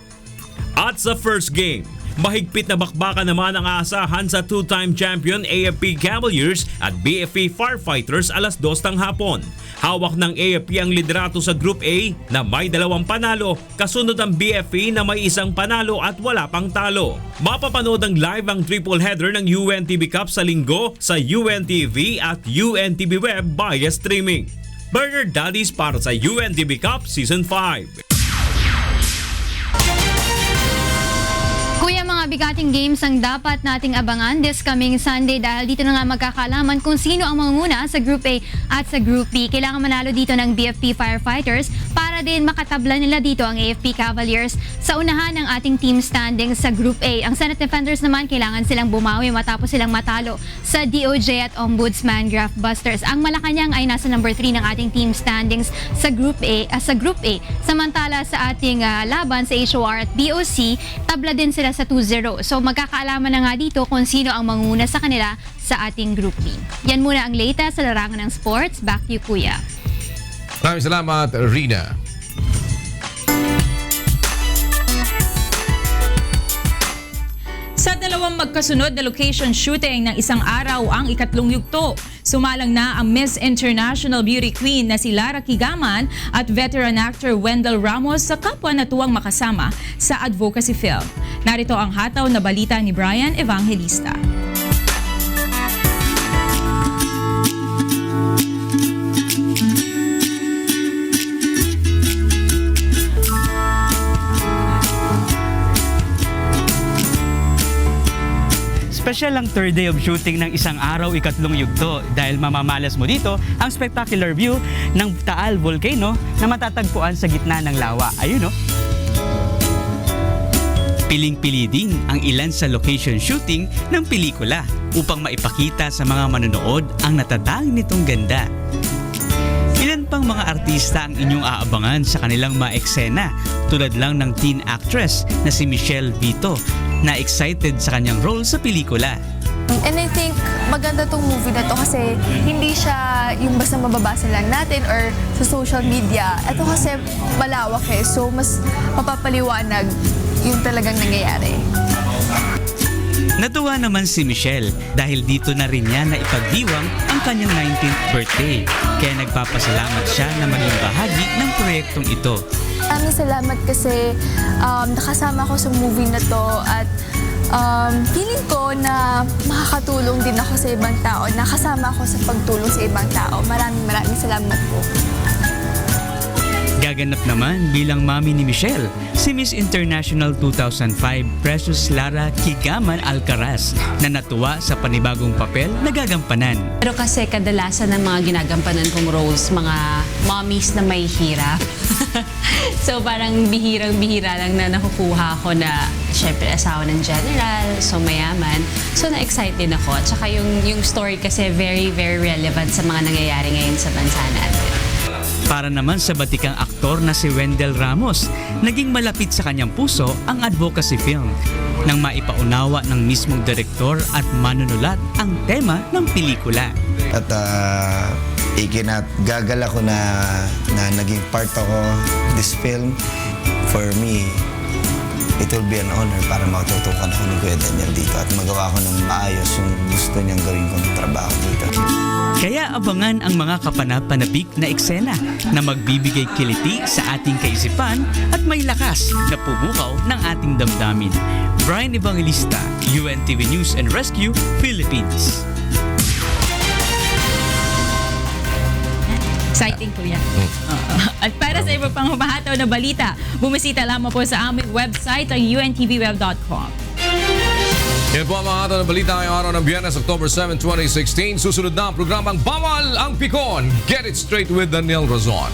At sa first game, Mahigpit na bakbakan naman ang aasahan sa two-time champion AFP Cavaliers at BFP Firefighters alas 2 ng hapon. Hawak ng AFP ang liderato sa Group A na may 2 panalo, kasunod ang BFP na may 1 panalo at wala pang talo. Mapapanood ang live ang triple header ng UNTV Cup sa linggo sa UNTV at UNTV Web via streaming. Bernard Daddies para sa UNTV Cup Season 5.
Kuya, mga bigating games ang dapat nating abangan this coming Sunday dahil dito na nga magkakalaman kung sino ang mangunguna sa Group A at sa Group B. Kailangan manalo dito ng BFP Firefighters para din makatabla nila dito ang AFP Cavaliers sa unahan ng ating team standings sa Group A. Ang Senate Defenders naman kailangan silang bumawi matapos silang matalo sa DOJ at Ombudsman Graft Busters. Ang Malacanang ay nasa number 3 ng ating team standings sa Group A. Samantala sa ating laban sa HOR at BOC, tabla din sila sa 2-0. So magkakaalaman na nga dito kung sino ang manguna sa kanila sa ating Group B. Yan muna ang latest sa larangan ng sports. Back to you, Kuya.
Maraming salamat, Rina.
Sa dalawang magkasunod na location shooting ng isang araw ang ikatlong yugto, sumalang na ang Miss International Beauty Queen na si Lara Kigaman at veteran actor Wendell Ramos sa kapwa natuwang makasama sa advocacy film. Narito ang hataw na balita ni Brian Evangelista.
Special ang third day of shooting ng isang araw ikatlong yugto dahil mamamalas mo dito ang spectacular view ng Taal Volcano na matatagpuan sa gitna ng lawa. Ayun, no? Piling-pili din ang ilan sa location shooting ng pelikula upang maipakita sa mga manonood ang natatanging nitong ganda. Ilan pang mga artista ang inyong aabangan sa kanilang maeksena tulad lang ng teen actress na si Michelle Vito na excited sa kanyang role sa pelikula.
And I think maganda tong movie na to kasi hindi siya yung basta mababasa lang natin or sa social media. Ito kasi malawak so mas mapapaliwanag yung talagang nangyayari.
Natuwa naman si Michelle dahil dito na rin niya na ipagdiwang ang kanyang 19th birthday. Kaya nagpapasalamat siya na maging bahagi ng proyektong ito.
Maraming salamat kasi nakasama ko sa movie na to at feeling ko na makakatulong din ako sa ibang tao. Nakasama ako sa pagtulong sa ibang tao. Maraming salamat po.
Gaganap naman bilang mami ni Michelle, si Miss International 2005 Precious Lara Kigaman Alcaraz na natuwa sa panibagong papel na gagampanan.
Pero kasi kadalasan ng mga ginagampanan kong roles, mga mommies na may hirap. So parang bihirang-bihira lang na nakukuha ko na syempre asawa ng general, so mayaman. So na-excited ako. At saka yung story kasi very, very relevant sa mga nangyayari ngayon sa bansa natin.
Para naman sa batikang aktor na si Wendell Ramos, naging malapit sa kanyang puso ang advocacy film nang maipaunawa ng mismong direktor at manunulat ang tema ng pelikula.
At ikinagagal ako na naging part ako this film. For me, it will be an honor para matutukan ako ni Kuya Daniel dito at magawa ko ng maayos yung gusto niyang gawin kong trabaho dito.
Kaya abangan ang mga kapanapanabik na eksena na magbibigay kiliti sa ating kaisipan at may lakas na pumukaw ng ating damdamin. Brian Evangelista, UNTV News and Rescue, Philippines.
Exciting, Kuya. At para sa iba pang mabahataw na balita, bumisita lamang po sa aming website ang untvweb.com.
Yan po ang mga hataw na balita ngayong araw ng Biyernes, October 7, 2016. Susunod na ang programang Bawal ang Pikon. Get it straight with Daniel Razon.